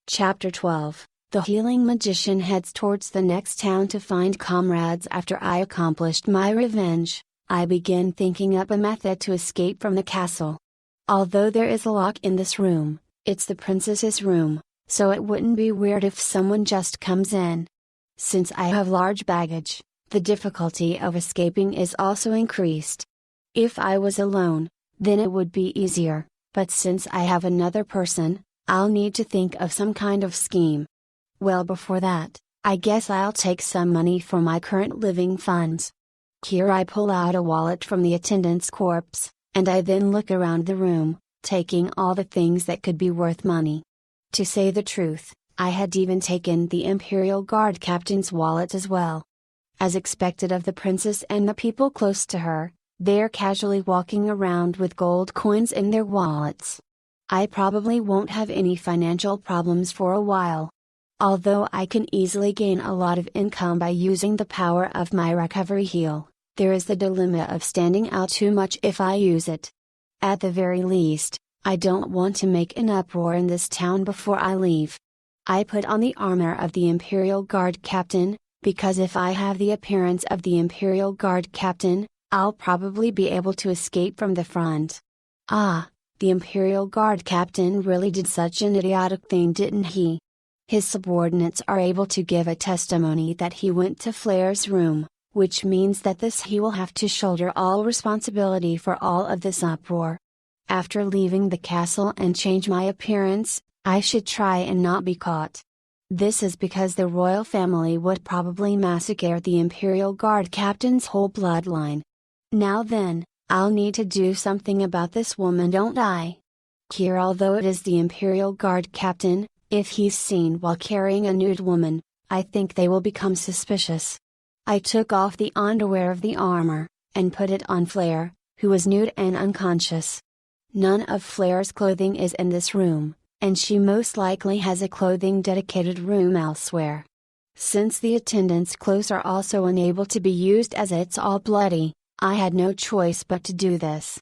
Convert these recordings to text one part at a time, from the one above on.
Chapter 12. The healing magician heads towards the next town to find comrades. After I accomplished my revenge, I begin thinking up a method to escape from the castle. Although there is a lock in this room, it's the princess's room, so it wouldn't be weird if someone just comes in. Since I have large baggage, the difficulty of escaping is also increased. If I was alone, then it would be easier, but since I have another person, I'll need to think of some kind of scheme. Well, before that, I guess I'll take some money for my current living funds. Here I pull out a wallet from the attendant's corpse, and I then look around the room, taking all the things that could be worth money. To say the truth, I had even taken the Imperial Guard captain's wallet as well. As expected of the princess and the people close to her, they're casually walking around with gold coins in their wallets. I probably won't have any financial problems for a while. Although I can easily gain a lot of income by using the power of my recovery heal, there is the dilemma of standing out too much if I use it. At the very least, I don't want to make an uproar in this town before I leave. I put on the armor of the Imperial Guard captain, because if I have the appearance of the Imperial Guard captain, I'll probably be able to escape from the front. Ah, the Imperial Guard captain really did such an idiotic thing, didn't he? His subordinates are able to give a testimony that he went to Flair's room, which means that he will have to shoulder all responsibility for all of this uproar. After leaving the castle and change my appearance, I should try and not be caught. This is because the royal family would probably massacre the Imperial Guard captain's whole bloodline. Now then, I'll need to do something about this woman, don't I? Here, although it is the Imperial Guard captain, if he's seen while carrying a nude woman, I think they will become suspicious. I took off the underwear of the armor, and put it on Flair, who was nude and unconscious. None of Flair's clothing is in this room, and she most likely has a clothing dedicated room elsewhere. Since the attendant's clothes are also unable to be used as it's all bloody, I had no choice but to do this.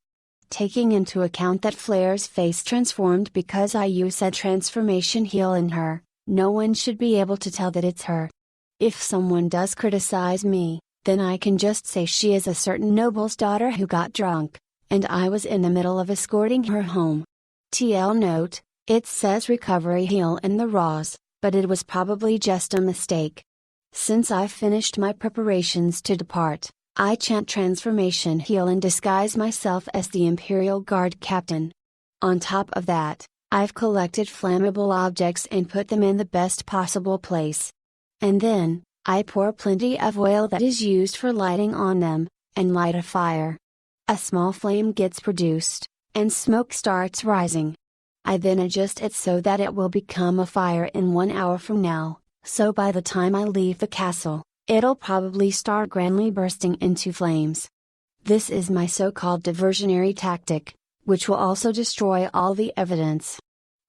Taking into account that Flair's face transformed because I used a transformation heal in her, no one should be able to tell that it's her. If someone does criticize me, then I can just say she is a certain noble's daughter who got drunk, and I was in the middle of escorting her home. TL note, it says recovery heal in the raws, but it was probably just a mistake. Since I've finished my preparations to depart, I chant transformation heal and disguise myself as the Imperial Guard captain. On top of that, I've collected flammable objects and put them in the best possible place. And then, I pour plenty of oil that is used for lighting on them, and light a fire. A small flame gets produced, and smoke starts rising. I then adjust it so that it will become a fire in 1 hour from now, so by the time I leave the castle, it'll probably start grandly bursting into flames. This is my so-called diversionary tactic, which will also destroy all the evidence.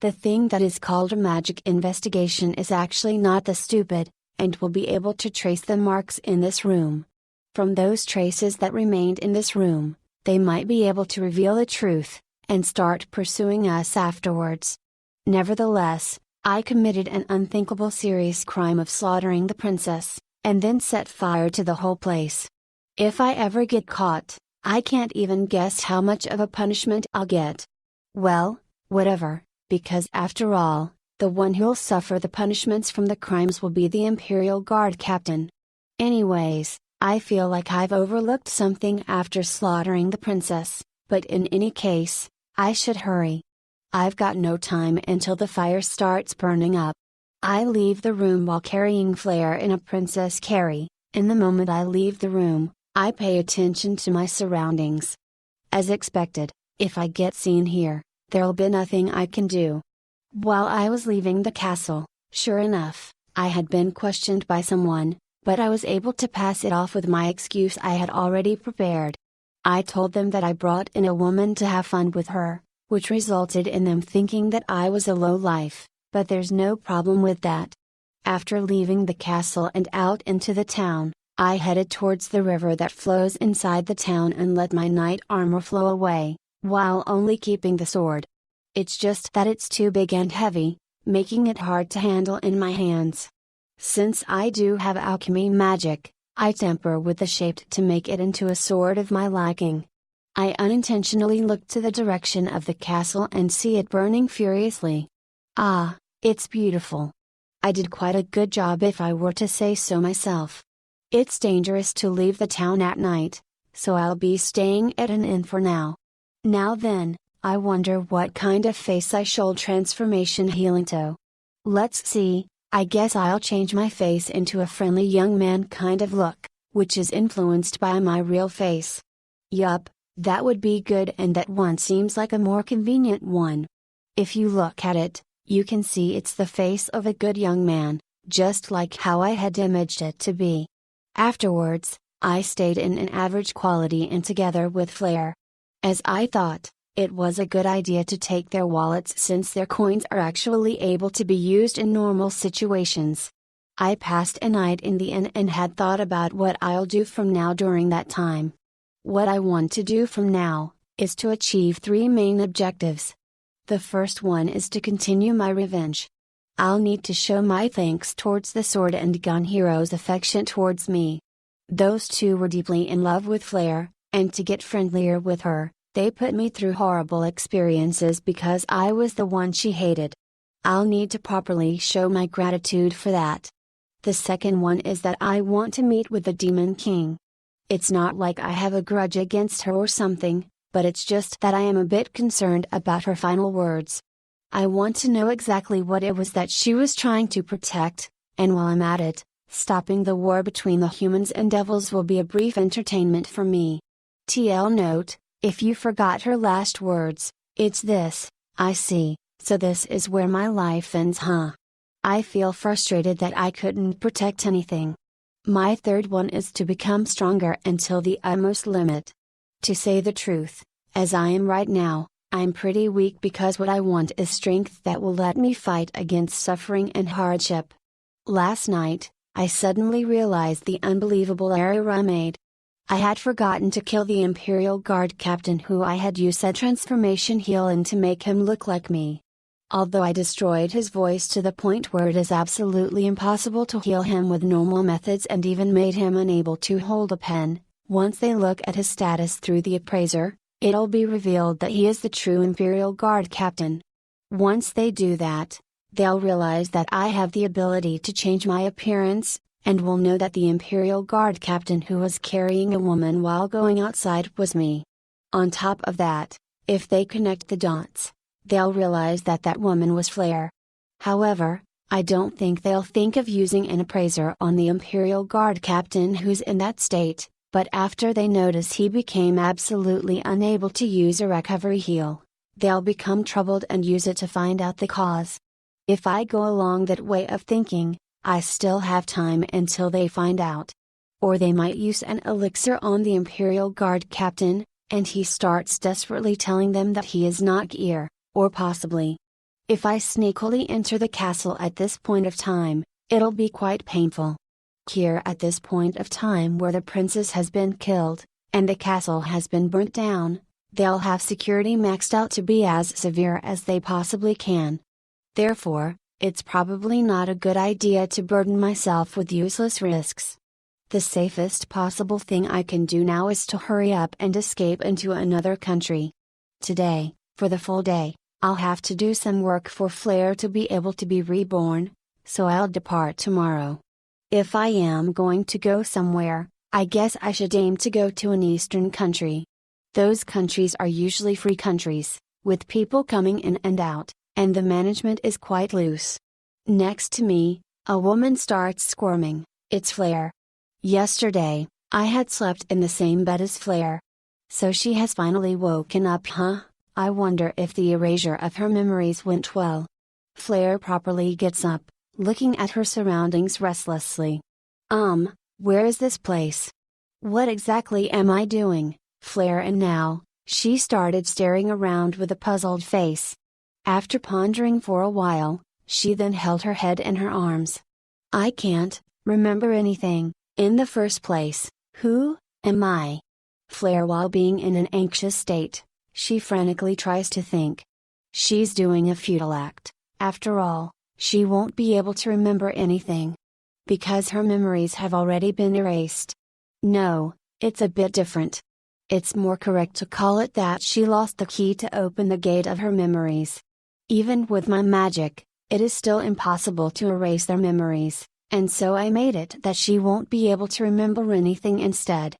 The thing that is called a magic investigation is actually not that stupid, and will be able to trace the marks in this room. From those traces that remained in this room, they might be able to reveal the truth, and start pursuing us afterwards. Nevertheless, I committed an unthinkable serious crime of slaughtering the princess, and then set fire to the whole place. If I ever get caught, I can't even guess how much of a punishment I'll get. Well, whatever, because after all, the one who'll suffer the punishments from the crimes will be the Imperial Guard captain. Anyways, I feel like I've overlooked something after slaughtering the princess, but in any case, I should hurry. I've got no time until the fire starts burning up. I leave the room while carrying Flair in a princess carry, and the moment I leave the room, I pay attention to my surroundings. As expected, if I get seen here, there'll be nothing I can do. While I was leaving the castle, sure enough, I had been questioned by someone, but I was able to pass it off with my excuse I had already prepared. I told them that I brought in a woman to have fun with her, which resulted in them thinking that I was a lowlife. But there's no problem with that. After leaving the castle and out into the town, I headed towards the river that flows inside the town and let my knight armor flow away, while only keeping the sword. It's just that it's too big and heavy, making it hard to handle in my hands. Since I do have alchemy magic, I temper with the shape to make it into a sword of my liking. I unintentionally look to the direction of the castle and see it burning furiously. Ah, it's beautiful. I did quite a good job if I were to say so myself. It's dangerous to leave the town at night, so I'll be staying at an inn for now. Now then, I wonder what kind of face I shall transformation heal into. Let's see, I guess I'll change my face into a friendly young man kind of look, which is influenced by my real face. Yup, that would be good, and that one seems like a more convenient one. If you look at it, you can see it's the face of a good young man, just like how I had imaged it to be. Afterwards, I stayed in an average quality inn together with Flair. As I thought, it was a good idea to take their wallets since their coins are actually able to be used in normal situations. I passed a night in the inn and had thought about what I'll do from now during that time. What I want to do from now, is to achieve 3 main objectives. The first one is to continue my revenge. I'll need to show my thanks towards the sword and gun hero's affection towards me. Those two were deeply in love with Flair, and to get friendlier with her, they put me through horrible experiences because I was the one she hated. I'll need to properly show my gratitude for that. The second one is that I want to meet with the Demon King. It's not like I have a grudge against her or something, but it's just that I am a bit concerned about her final words. I want to know exactly what it was that she was trying to protect, and while I'm at it, stopping the war between the humans and devils will be a brief entertainment for me. TL note, if you forgot her last words, it's this: I see, so this is where my life ends, huh? I feel frustrated that I couldn't protect anything. My third one is to become stronger until the utmost limit. To say the truth, as I am right now, I'm pretty weak because what I want is strength that will let me fight against suffering and hardship. Last night, I suddenly realized the unbelievable error I made. I had forgotten to kill the Imperial Guard captain who I had used a transformation heal in to make him look like me. Although I destroyed his voice to the point where it is absolutely impossible to heal him with normal methods and even made him unable to hold a pen, once they look at his status through the appraiser, it'll be revealed that he is the true Imperial Guard captain. Once they do that, they'll realize that I have the ability to change my appearance, and will know that the Imperial Guard captain who was carrying a woman while going outside was me. On top of that, if they connect the dots, they'll realize that that woman was Flair. However, I don't think they'll think of using an appraiser on the Imperial Guard captain who's in that state, but after they notice he became absolutely unable to use a recovery heal, they'll become troubled and use it to find out the cause. If I go along that way of thinking, I still have time until they find out. Or they might use an elixir on the Imperial Guard captain, and he starts desperately telling them that he is not Gear, or possibly. If I sneakily enter the castle at this point of time, it'll be quite painful. Here at this point of time where the princess has been killed, and the castle has been burnt down, they'll have security maxed out to be as severe as they possibly can. Therefore, it's probably not a good idea to burden myself with useless risks. The safest possible thing I can do now is to hurry up and escape into another country. Today, for the full day, I'll have to do some work for Flair to be able to be reborn, so I'll depart tomorrow. If I am going to go somewhere, I guess I should aim to go to an eastern country. Those countries are usually free countries, with people coming in and out, and the management is quite loose. Next to me, a woman starts squirming. It's Flair. Yesterday, I had slept in the same bed as Flair. So she has finally woken up, huh? I wonder if the erasure of her memories went well. Flair properly gets up, looking at her surroundings restlessly. Where is this place? What exactly am I doing, Flair? And now, she started staring around with a puzzled face. After pondering for a while, she then held her head in her arms. I can't remember anything, in the first place. Who am I? Flair, while being in an anxious state, she frantically tries to think. She's doing a futile act, after all, she won't be able to remember anything. Because her memories have already been erased. No, it's a bit different. It's more correct to call it that she lost the key to open the gate of her memories. Even with my magic, it is still impossible to erase their memories, and so I made it that she won't be able to remember anything instead.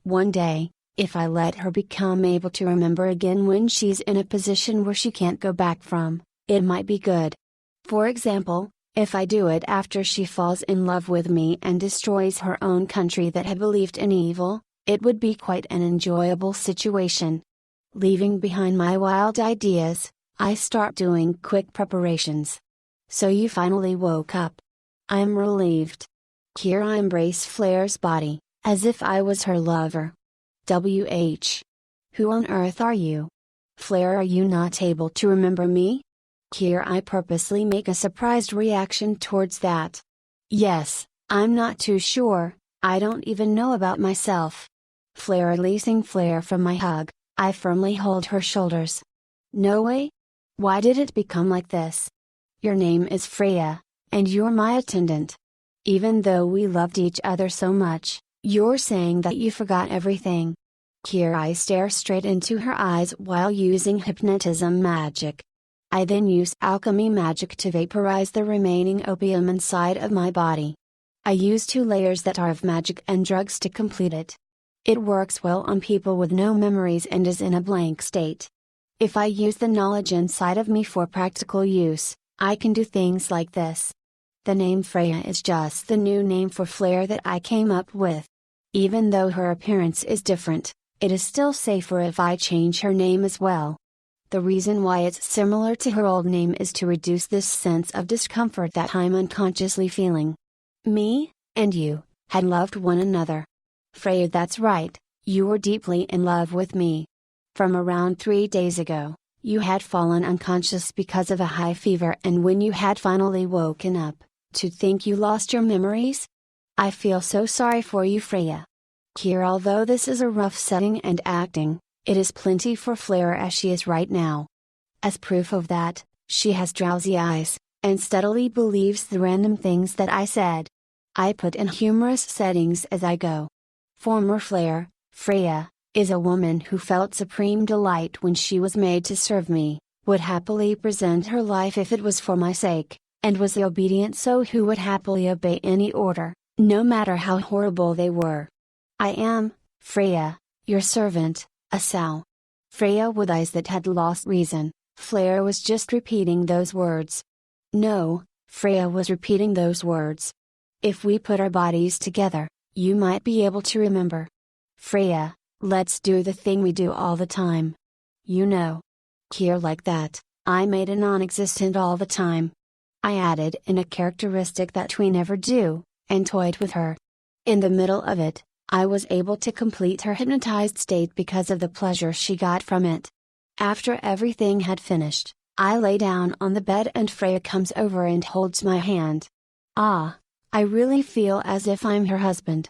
One day, if I let her become able to remember again when she's in a position where she can't go back from, it might be good. For example, if I do it after she falls in love with me and destroys her own country that had believed in evil, it would be quite an enjoyable situation. Leaving behind my wild ideas, I start doing quick preparations. So you finally woke up. I am relieved. Here I embrace Flair's body, as if I was her lover. WH. Who on earth are you? Flair, are you not able to remember me? Here I purposely make a surprised reaction towards that. Yes, I'm not too sure, I don't even know about myself. Flair releasing Flair from my hug, I firmly hold her shoulders. No way? Why did it become like this? Your name is Freya, and you're my attendant. Even though we loved each other so much, you're saying that you forgot everything. Here I stare straight into her eyes while using hypnotism magic. I then use alchemy magic to vaporize the remaining opium inside of my body. I use 2 layers that are of magic and drugs to complete it. It works well on people with no memories and is in a blank state. If I use the knowledge inside of me for practical use, I can do things like this. The name Freya is just the new name for Flair that I came up with. Even though her appearance is different, it is still safer if I change her name as well. The reason why it's similar to her old name is to reduce this sense of discomfort that I'm unconsciously feeling. Me, and you, had loved one another. Freya, that's right, you were deeply in love with me. From around 3 days ago, you had fallen unconscious because of a high fever, and when you had finally woken up, to think you lost your memories? I feel so sorry for you, Freya. Here, although this is a rough setting and acting, it is plenty for Flair as she is right now. As proof of that, she has drowsy eyes, and steadily believes the random things that I said. I put in humorous settings as I go. Former Flair, Freya, is a woman who felt supreme delight when she was made to serve me, would happily present her life if it was for my sake, and was the obedient so who would happily obey any order, no matter how horrible they were. I am, Freya, your servant, a sow. Freya with eyes that had lost reason. Flair was just repeating those words. No, Freya was repeating those words. If we put our bodies together, you might be able to remember. Freya, let's do the thing we do all the time. You know. Here, like that, I made it non-existent all the time. I added in a characteristic that we never do, and toyed with her. In the middle of it, I was able to complete her hypnotized state because of the pleasure she got from it. After everything had finished, I lay down on the bed and Freya comes over and holds my hand. Ah, I really feel as if I'm her husband.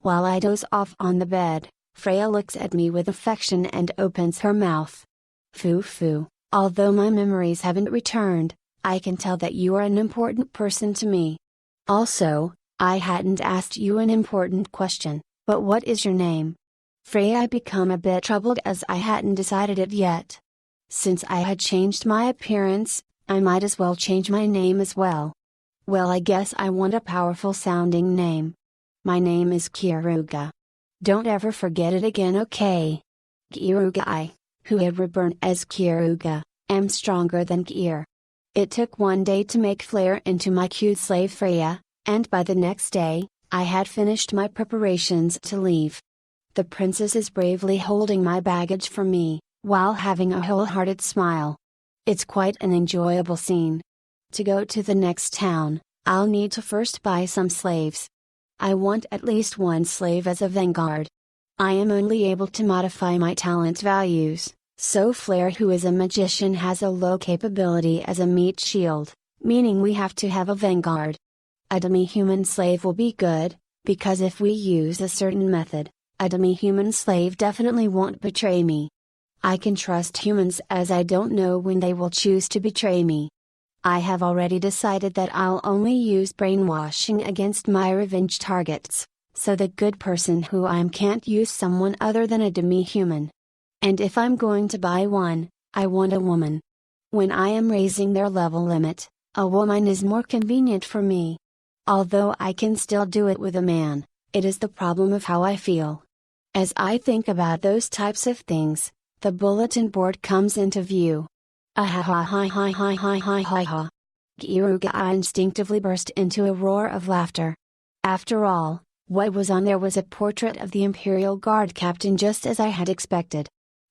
While I doze off on the bed, Freya looks at me with affection and opens her mouth. Foo, although my memories haven't returned, I can tell that you are an important person to me. Also, I hadn't asked you an important question. But what is your name? Freya, I become a bit troubled as I hadn't decided it yet. Since I had changed my appearance, I might as well change my name as well. Well, I guess I want a powerful sounding name. My name is Kiruga. Don't ever forget it again, okay? Kiruga, I, who had reborn as Kiruga, am stronger than Kier. It took 1 day to make Flair into my cute slave Freya, and by the next day, I had finished my preparations to leave. The princess is bravely holding my baggage for me, while having a wholehearted smile. It's quite an enjoyable scene. To go to the next town, I'll need to first buy some slaves. I want at least 1 slave as a vanguard. I am only able to modify my talent values, so Flair, who is a magician, has a low capability as a meat shield, meaning we have to have a vanguard. A demi-human slave will be good, because if we use a certain method, a demi-human slave definitely won't betray me. I can trust humans as I don't know when they will choose to betray me. I have already decided that I'll only use brainwashing against my revenge targets, so the good person who I am can't use someone other than a demi-human. And if I'm going to buy one, I want a woman. When I am raising their level limit, a woman is more convenient for me. Although I can still do it with a man, it is the problem of how I feel. As I think about those types of things, the bulletin board comes into view. Ahahahahahahahaha. Kiruga instinctively burst into a roar of laughter. After all, what was on there was a portrait of the Imperial Guard captain, just as I had expected.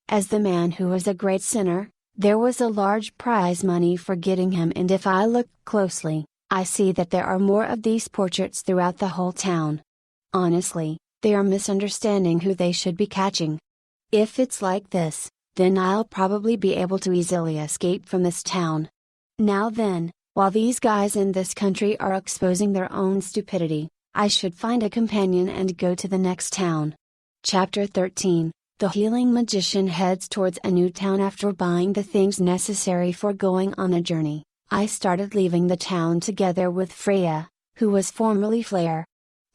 As the man who was a great sinner, there was a large prize money for getting him, and if I look closely, I see that there are more of these portraits throughout the whole town. Honestly, they are misunderstanding who they should be catching. If it's like this, then I'll probably be able to easily escape from this town. Now then, while these guys in this country are exposing their own stupidity, I should find a companion and go to the next town. Chapter 13. The healing magician heads towards a new town. After buying the things necessary for going on a journey, I started leaving the town together with Freya, who was formerly Flare.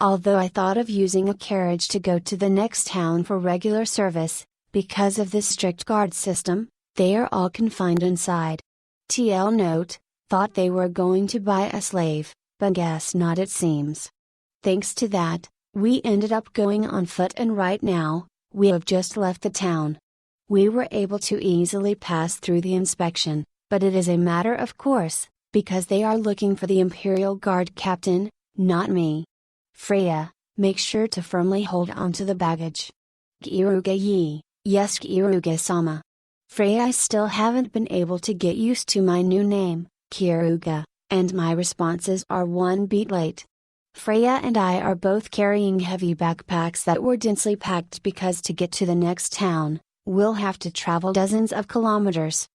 Although I thought of using a carriage to go to the next town for regular service, because of this strict guard system, they are all confined inside. TL note, thought they were going to buy a slave, but guess not, it seems. Thanks to that, we ended up going on foot, and right now, we have just left the town. We were able to easily pass through the inspection, but it is a matter of course, because they are looking for the Imperial Guard captain, not me. Freya, make sure to firmly hold onto the baggage. Kiruga-yi, yes Kiruga-sama. Freya, I still haven't been able to get used to my new name, Kiruga, and my responses are one beat late. Freya and I are both carrying heavy backpacks that were densely packed because to get to the next town, we'll have to travel dozens of kilometers.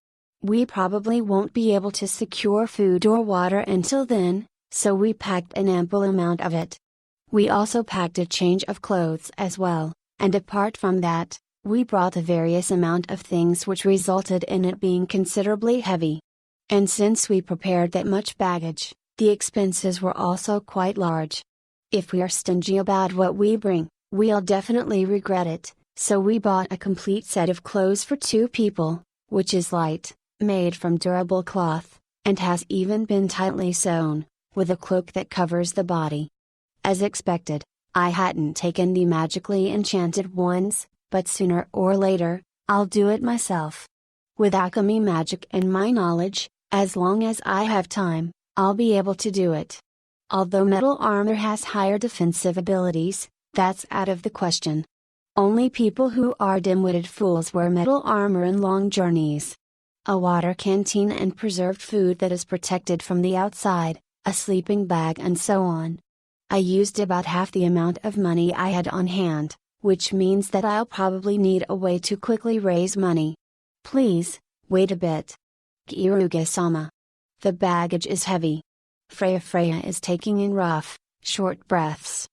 We probably won't be able to secure food or water until then, so we packed an ample amount of it. We also packed a change of clothes as well, and apart from that, we brought a various amount of things which resulted in it being considerably heavy. And since we prepared that much baggage, the expenses were also quite large. If we are stingy about what we bring, we'll definitely regret it, so we bought a complete set of clothes for 2 people, which is light, made from durable cloth, and has even been tightly sewn, with a cloak that covers the body. As expected, I hadn't taken the magically enchanted ones, but sooner or later, I'll do it myself. With alchemy magic and my knowledge, as long as I have time, I'll be able to do it. Although metal armor has higher defensive abilities, that's out of the question. Only people who are dim-witted fools wear metal armor in long journeys. A water canteen and preserved food that is protected from the outside, a sleeping bag, and so on. I used about half the amount of money I had on hand, which means that I'll probably need a way to quickly raise money. Please, wait a bit. Kiruga-sama. The baggage is heavy. Freya is taking in rough, short breaths.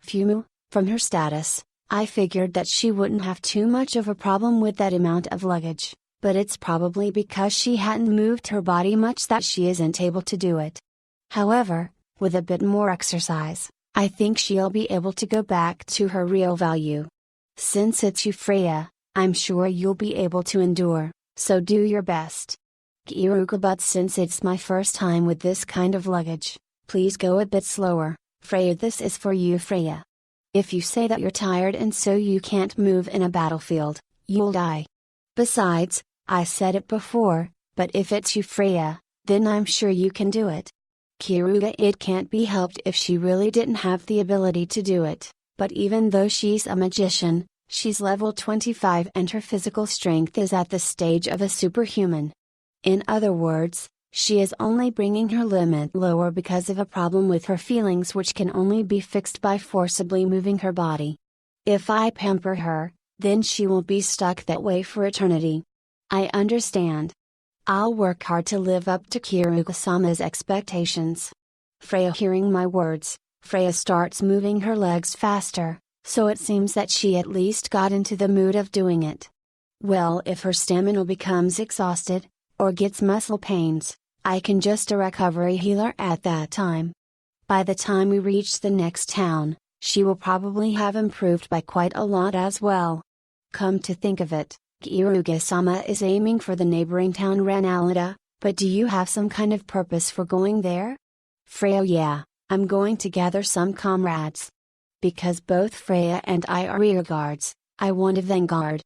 Fumu, from her status, I figured that she wouldn't have too much of a problem with that amount of luggage, but it's probably because she hadn't moved her body much that she isn't able to do it. However, with a bit more exercise, I think she'll be able to go back to her real value. Since it's you, Freya, I'm sure you'll be able to endure, so do your best. Kiruga, but since it's my first time with this kind of luggage, please go a bit slower, Freya. This is for you, Freya. If you say that you're tired and so you can't move in a battlefield, you'll die. Besides, I said it before, but if it's you, Freya, then I'm sure you can do it. Kiruga, it can't be helped if she really didn't have the ability to do it, but even though she's a magician, she's level 25 and her physical strength is at the stage of a superhuman. In other words, she is only bringing her limit lower because of a problem with her feelings which can only be fixed by forcibly moving her body. If I pamper her, then she will be stuck that way for eternity. I understand. I'll work hard to live up to Kiruga-sama's expectations. Freya, hearing my words, Freya starts moving her legs faster, so it seems that she at least got into the mood of doing it. Well, if her stamina becomes exhausted, or gets muscle pains, I can just a recovery healer at that time. By the time we reach the next town, she will probably have improved by quite a lot as well. Come to think of it, Kiruga-sama is aiming for the neighboring town Ranelada, but do you have some kind of purpose for going there? Freya: yeah, I'm going to gather some comrades. Because both Freya and I are rearguards, I want a vanguard.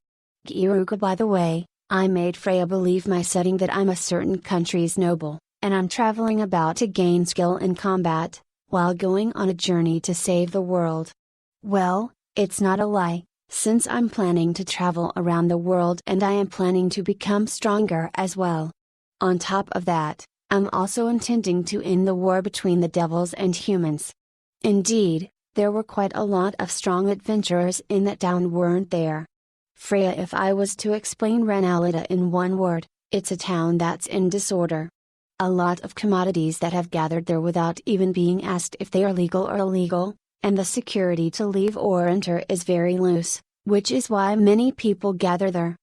Kiruga: by the way, I made Freya believe my setting that I'm a certain country's noble, and I'm traveling about to gain skill in combat, while going on a journey to save the world. Well, it's not a lie, since I'm planning to travel around the world and I am planning to become stronger as well. On top of that, I'm also intending to end the war between the devils and humans. Indeed, there were quite a lot of strong adventurers in that town, weren't there? Freya: if I was to explain Ranelada in one word, it's a town that's in disorder. A lot of commodities that have gathered there without even being asked if they are legal or illegal, and the security to leave or enter is very loose, which is why many people gather there.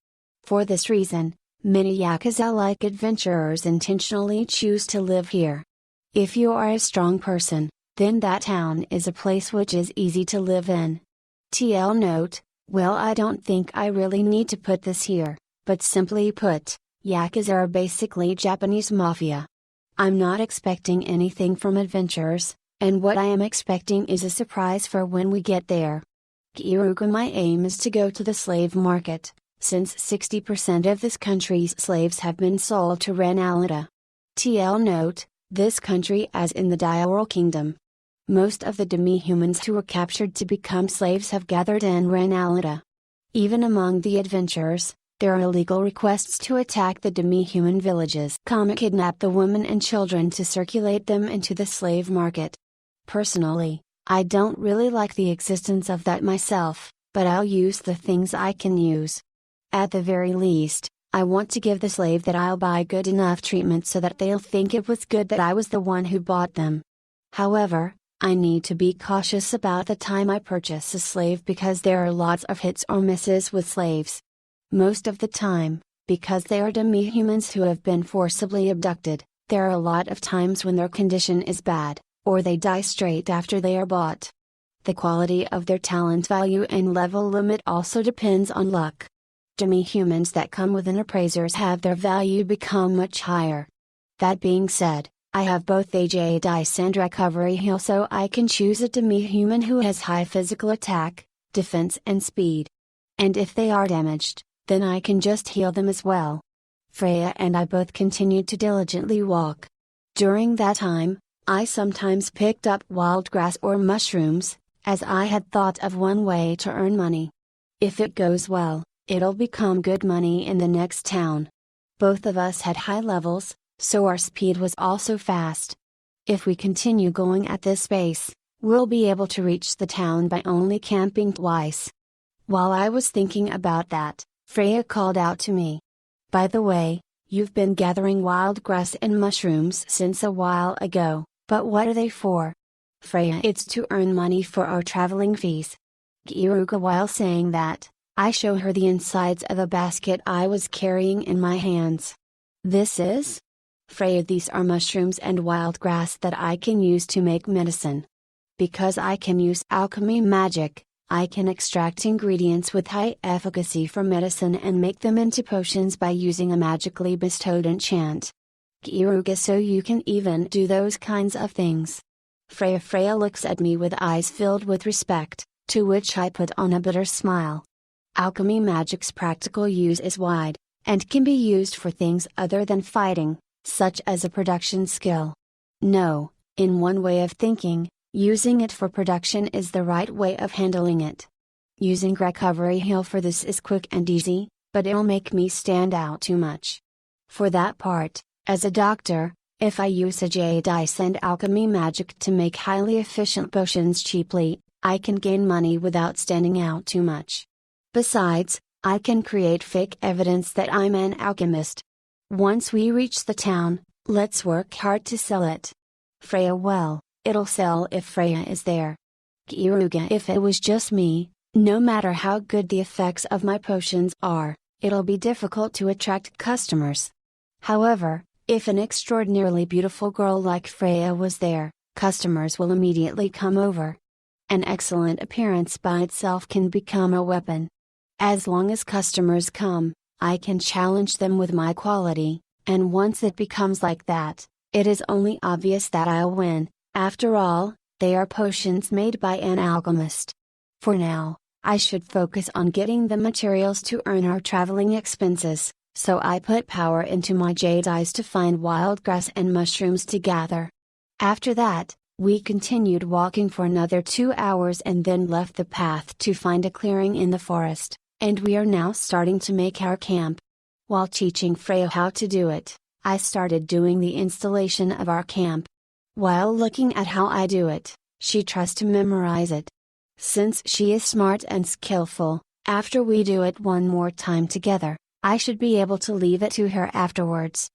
For this reason, many Yakuza-like adventurers intentionally choose to live here. If you are a strong person, then that town is a place which is easy to live in. TL note: well, I don't think I really need to put this here, but simply put, Yakuza are basically Japanese mafia. I'm not expecting anything from adventurers, and what I am expecting is a surprise for when we get there. Kiruga: my aim is to go to the slave market, since 60% of this country's slaves have been sold to Ranelada. TL note: this country as in the Diaral Kingdom. Most of the demi-humans who were captured to become slaves have gathered in Ranelada. Even among the adventurers, there are illegal requests to attack the demi-human villages, kidnap the women and children to circulate them into the slave market. Personally, I don't really like the existence of that myself, but I'll use the things I can use. At the very least, I want to give the slave that I'll buy good enough treatment so that they'll think it was good that I was the one who bought them. However, I need to be cautious about the time I purchase a slave because there are lots of hits or misses with slaves. Most of the time, because they are demi-humans who have been forcibly abducted, there are a lot of times when their condition is bad, or they die straight after they are bought. The quality of their talent value and level limit also depends on luck. Demi-humans that come within appraisers have their value become much higher. That being said, I have both AJ dice and recovery heal, so I can choose a demi-human who has high physical attack, defense and speed. And if they are damaged, then I can just heal them as well. Freya and I both continued to diligently walk. During that time, I sometimes picked up wild grass or mushrooms, as I had thought of one way to earn money. If it goes well, it'll become good money in the next town. Both of us had high levels, so our speed was also fast. If we continue going at this pace, we'll be able to reach the town by only camping twice. While I was thinking about that, Freya called out to me. By the way, you've been gathering wild grass and mushrooms since a while ago, but what are they for? Freya: it's to earn money for our traveling fees. Kiruga: while saying that, I show her the insides of a basket I was carrying in my hands. This is? Freya: these are mushrooms and wild grass that I can use to make medicine. Because I can use alchemy magic, I can extract ingredients with high efficacy for medicine and make them into potions by using a magically bestowed enchant. Kiruga: so you can even do those kinds of things. Freya looks at me with eyes filled with respect, to which I put on a bitter smile. Alchemy magic's practical use is wide, and can be used for things other than fighting, such as a production skill. No, in one way of thinking, using it for production is the right way of handling it. Using recovery heal for this is quick and easy, but it'll make me stand out too much. For that part, as a doctor, if I use a dice and alchemy magic to make highly efficient potions cheaply, I can gain money without standing out too much. Besides, I can create fake evidence that I'm an alchemist. Once we reach the town, let's work hard to sell it. Freya: well, it'll sell if Freya is there. Kiruga: if it was just me, no matter how good the effects of my potions are, it'll be difficult to attract customers. However, If an extraordinarily beautiful girl like Freya was there, customers will immediately come over. An excellent appearance by itself can become a weapon. As long as customers come, I can challenge them with my quality, and once it becomes like that, it is only obvious that I'll win. After all, they are potions made by an alchemist. For now, I should focus on getting the materials to earn our traveling expenses, so I put power into my jade eyes to find wild grass and mushrooms to gather. After that, we continued walking for another 2 hours and then left the path to find a clearing in the forest, and we are now starting to make our camp. While teaching Freya how to do it, I started doing the installation of our camp. While looking at how I do it, she tries to memorize it. Since she is smart and skillful, after we do it one more time together, I should be able to leave it to her afterwards.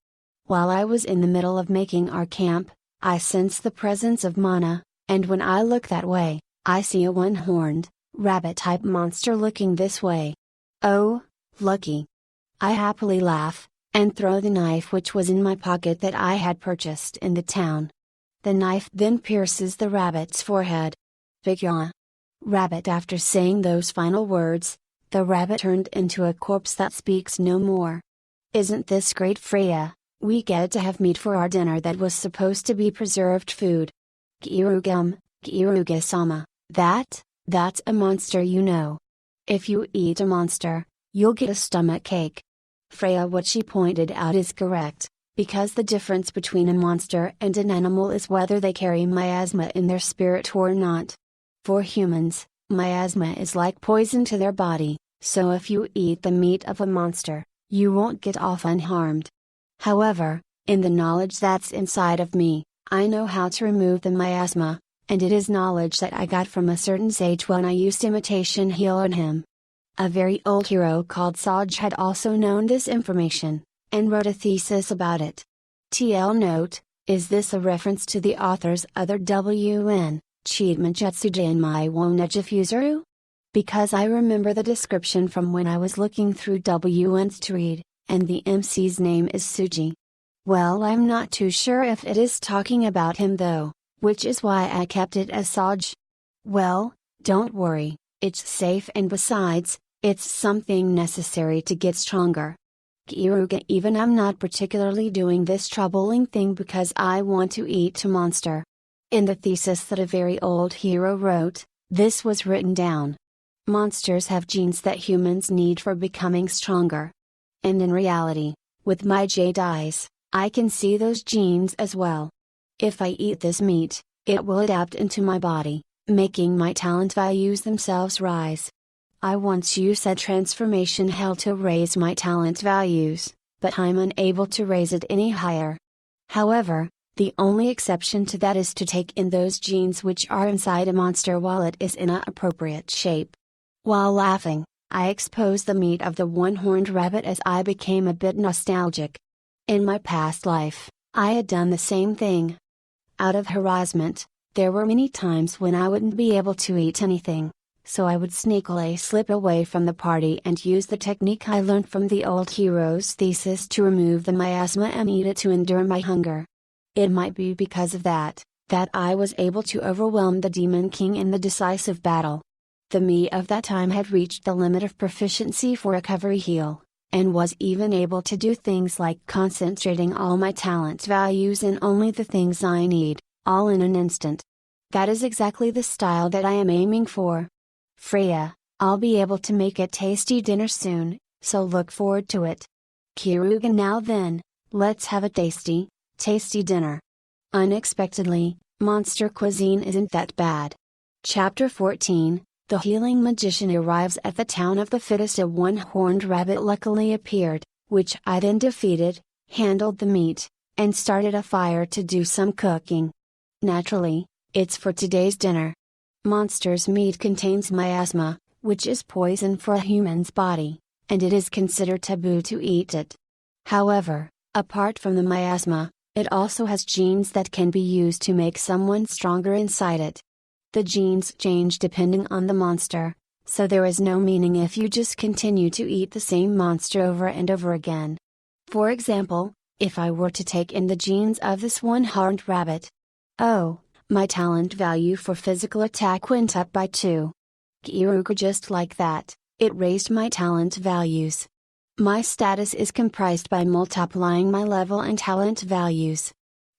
While I was in the middle of making our camp, I sense the presence of Mana, and when I look that way, I see a one-horned, rabbit-type monster looking this way. Oh, lucky! I happily laugh, and throw the knife which was in my pocket that I had purchased in the town. The knife then pierces the rabbit's forehead. Figure. Rabbit. After saying those final words, the rabbit turned into a corpse that speaks no more. Isn't this great, Freya? We get to have meat for our dinner that was supposed to be preserved food. Kiruge-sama, that's a monster, you know. If you eat a monster, you'll get a stomach ache. Freya, what she pointed out is correct, because the difference between a monster and an animal is whether they carry miasma in their spirit or not. For humans, miasma is like poison to their body, so if you eat the meat of a monster, you won't get off unharmed. However, in the knowledge that's inside of me, I know how to remove the miasma, and it is knowledge that I got from a certain sage when I used imitation heal on him. A very old hero called Sage had also known this information, and wrote a thesis about it. TL note, is this a reference to the author's other WN, Cheatment Jutsuji in my Wonejifuzuru? Because I remember the description from when I was looking through WNs to read, and the MC's name is Suji. Well, I'm not too sure if it is talking about him though, which is why I kept it as Sage. Well, don't worry, it's safe, and besides, it's something necessary to get stronger. Kiruga, even I'm not particularly doing this troubling thing because I want to eat a monster. In the thesis that a very old hero wrote, this was written down. Monsters have genes that humans need for becoming stronger. And in reality, with my jade eyes, I can see those genes as well. If I eat this meat, it will adapt into my body, making my talent values themselves rise. I once used that transformation hell to raise my talent values, but I'm unable to raise it any higher. However, the only exception to that is to take in those genes which are inside a monster while it is in an appropriate shape. While laughing, I exposed the meat of the one-horned rabbit as I became a bit nostalgic. In my past life, I had done the same thing. Out of harassment, there were many times when I wouldn't be able to eat anything, so I would sneakily slip away from the party and use the technique I learned from the old hero's thesis to remove the miasma and eat it to endure my hunger. It might be because of that I was able to overwhelm the Demon King in the decisive battle. The me of that time had reached the limit of proficiency for recovery heal, and was even able to do things like concentrating all my talent values in only the things I need, all in an instant. That is exactly the style that I am aiming for. Freya, I'll be able to make a tasty dinner soon, so look forward to it. Kiruga, now then, let's have a tasty dinner. Unexpectedly, monster cuisine isn't that bad. Chapter 14, The Healing Magician arrives at the town of the fittest. A one-horned rabbit luckily appeared, which I then defeated, handled the meat, and started a fire to do some cooking. Naturally, it's for today's dinner. Monster's meat contains miasma, which is poison for a human's body, and it is considered taboo to eat it. However, apart from the miasma, it also has genes that can be used to make someone stronger inside it. The genes change depending on the monster, so there is no meaning if you just continue to eat the same monster over and over again. For example, If I were to take in the genes of this one-horned rabbit. Oh, my talent value for physical attack went up by 2. Kiruga, just like that, it raised my talent values. My status is comprised by multiplying my level and talent values.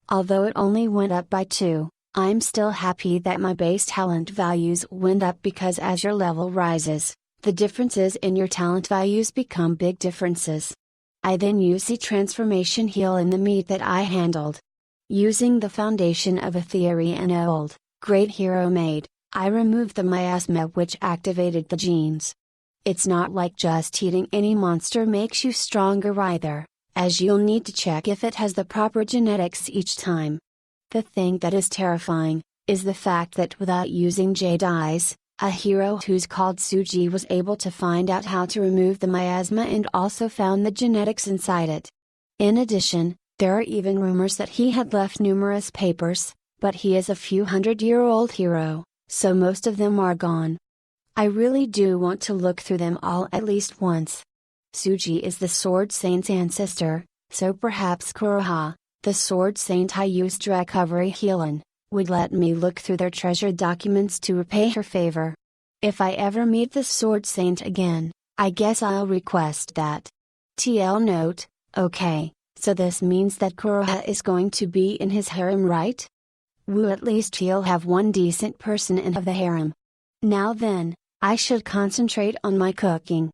Although it only went up by 2, I'm still happy that my base talent values went up, because as your level rises, the differences in your talent values become big differences. I then use the transformation heal in the meat that I handled. Using the foundation of a theory an old, great hero made, I removed the miasma which activated the genes. It's not like just eating any monster makes you stronger either, as you'll need to check if it has the proper genetics each time. The thing that is terrifying, is the fact that without using jade eyes, a hero who's called Tsuji was able to find out how to remove the miasma and also found the genetics inside it. In addition, there are even rumors that he had left numerous papers, but he is a few hundred-year-old hero, so most of them are gone. I really do want to look through them all at least once. Tsuji is the Sword Saint's ancestor, so perhaps Kuroha, the Sword Saint I used to recovery healing, would let me look through their treasured documents to repay her favor. If I ever meet the Sword Saint again, I guess I'll request that. TL note, okay, so this means that Kuroha is going to be in his harem, right? Woo, at least he'll have one decent person in of the harem. Now then, I should concentrate on my cooking.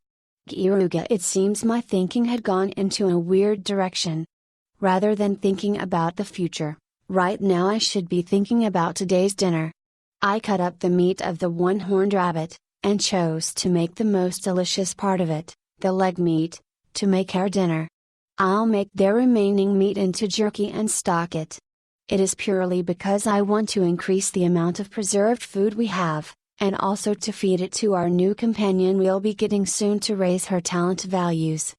Kiruga, it seems my thinking had gone into a weird direction. Rather than thinking about the future, right now I should be thinking about today's dinner. I cut up the meat of the one-horned rabbit, and chose to make the most delicious part of it, the leg meat, to make our dinner. I'll make their remaining meat into jerky and stock it. It is purely because I want to increase the amount of preserved food we have, and also to feed it to our new companion we'll be getting soon to raise her talent values.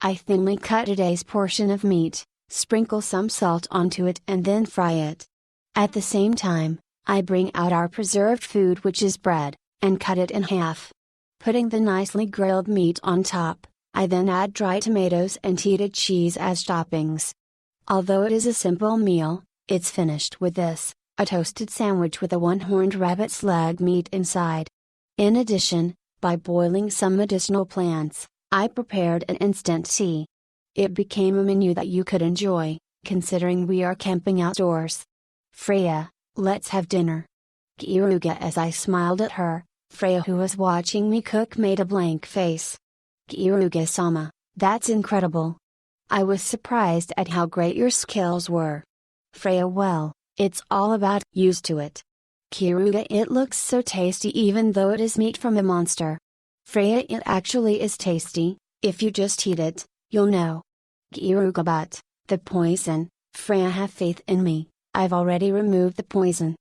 I thinly cut today's portion of meat, sprinkle some salt onto it and then fry it. At the same time, I bring out our preserved food, which is bread, and cut it in half. Putting the nicely grilled meat on top, I then add dry tomatoes and heated cheese as toppings. Although it is a simple meal, it's finished with this, a toasted sandwich with a one-horned rabbit's leg meat inside. In addition, by boiling some medicinal plants, I prepared an instant tea. It became a menu that you could enjoy, considering we are camping outdoors. Freya, let's have dinner. Kiruga, as I smiled at her, Freya, who was watching me cook, made a blank face. Kiruga-sama, that's incredible. I was surprised at how great your skills were. Freya, well, it's all about used to it. Kiruga, it looks so tasty even though it is meat from a monster. Freya, it actually is tasty, if you just eat it, you'll know. Kiruga, but, the poison, Freya, have faith in me, I've already removed the poison.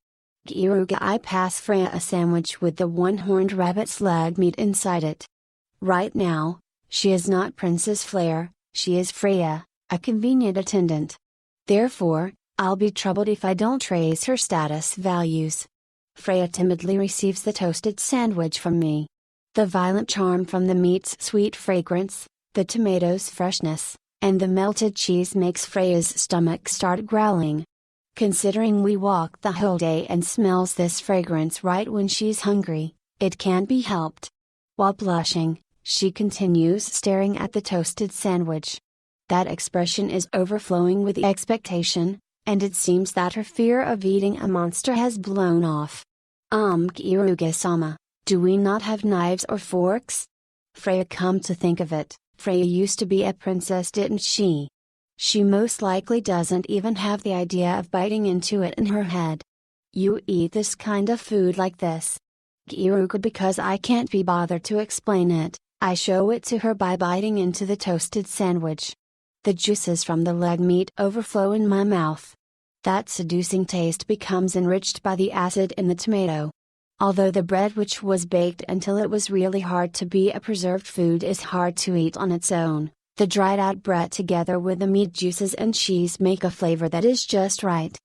Kiruga, I pass Freya a sandwich with the one-horned rabbit's leg meat inside it. Right now, she is not Princess Flare, she is Freya, a convenient attendant. Therefore, I'll be troubled if I don't raise her status values. Freya timidly receives the toasted sandwich from me. The violent charm from the meat's sweet fragrance, the tomatoes' freshness, and the melted cheese makes Freya's stomach start growling. Considering we walk the whole day and smells this fragrance right when she's hungry, it can't be helped. While blushing, she continues staring at the toasted sandwich. That expression is overflowing with expectation, and it seems that her fear of eating a monster has blown off. Kiruga-sama, do we not have knives or forks? Freya, come to think of it, Freya used to be a princess, didn't she? She most likely doesn't even have the idea of biting into it in her head. You eat this kind of food like this? Kiruga, because I can't be bothered to explain it, I show it to her by biting into the toasted sandwich. The juices from the leg meat overflow in my mouth. That seducing taste becomes enriched by the acid in the tomato. Although the bread, which was baked until it was really hard to be a preserved food, is hard to eat on its own, the dried out bread together with the meat juices and cheese make a flavor that is just right.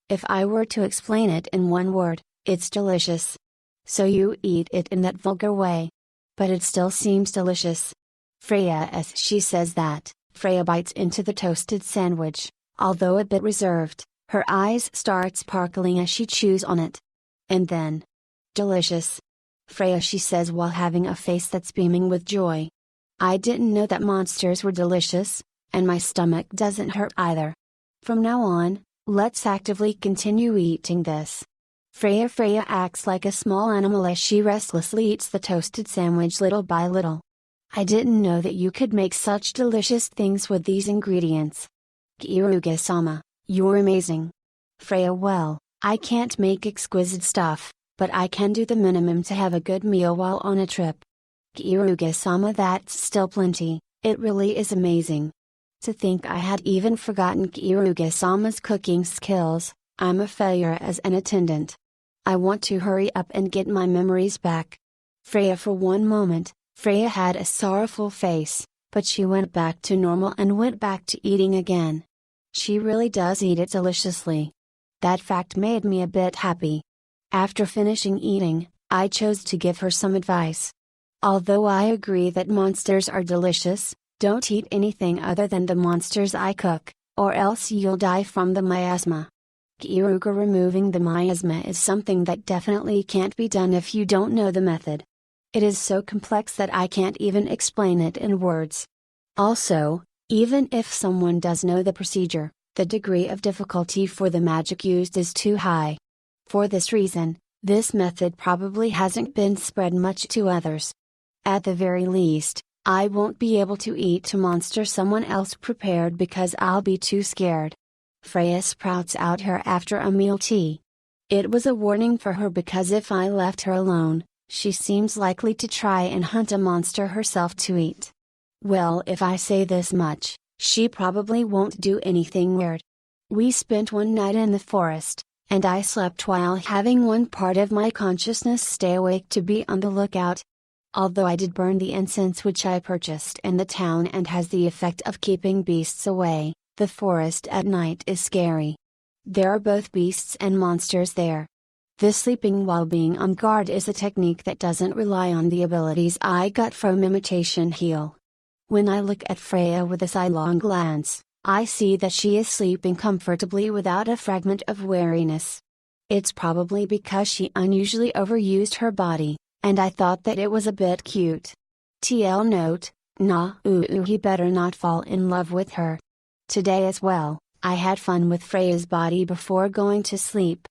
If I were to explain it in one word, it's delicious. So you eat it in that vulgar way. But it still seems delicious. Freya, as she says that, Freya bites into the toasted sandwich, although a bit reserved, her eyes start sparkling as she chews on it. And then, delicious, Freya, she says while having a face that's beaming with joy. I didn't know that monsters were delicious, and my stomach doesn't hurt either. From now on, let's actively continue eating this. Freya acts like a small animal as she restlessly eats the toasted sandwich little by little. I didn't know that you could make such delicious things with these ingredients. Kaifuku-sama, you're amazing. Freya, well, I can't make exquisite stuff, but I can do the minimum to have a good meal while on a trip. Kaifuku-sama, that's still plenty, it really is amazing. To think I had even forgotten Kaifuku-sama's cooking skills. I'm a failure as an attendant. I want to hurry up and get my memories back. Freya, for one moment, Freya had a sorrowful face, but she went back to normal and went back to eating again. She really does eat it deliciously. That fact made me a bit happy. After finishing eating, I chose to give her some advice. Although I agree that monsters are delicious, don't eat anything other than the monsters I cook, or else you'll die from the miasma. Kaifuku, removing the miasma is something that definitely can't be done if you don't know the method. It is so complex that I can't even explain it in words. Also, even if someone does know the procedure, the degree of difficulty for the magic used is too high. For this reason, this method probably hasn't been spread much to others. At the very least, I won't be able to eat a monster someone else prepared because I'll be too scared. Freya sprouts out her after a meal tea. It was a warning for her because if I left her alone, she seems likely to try and hunt a monster herself to eat. Well, if I say this much, she probably won't do anything weird. We spent one night in the forest, and I slept while having one part of my consciousness stay awake to be on the lookout. Although I did burn the incense which I purchased in the town and has the effect of keeping beasts away, the forest at night is scary. There are both beasts and monsters there. This sleeping while being on guard is a technique that doesn't rely on the abilities I got from imitation heal. When I look at Freya with a sidelong glance, I see that she is sleeping comfortably without a fragment of weariness. It's probably because she unusually overused her body, and I thought that it was a bit cute. TL note, he better not fall in love with her. Today as well, I had fun with Freya's body before going to sleep.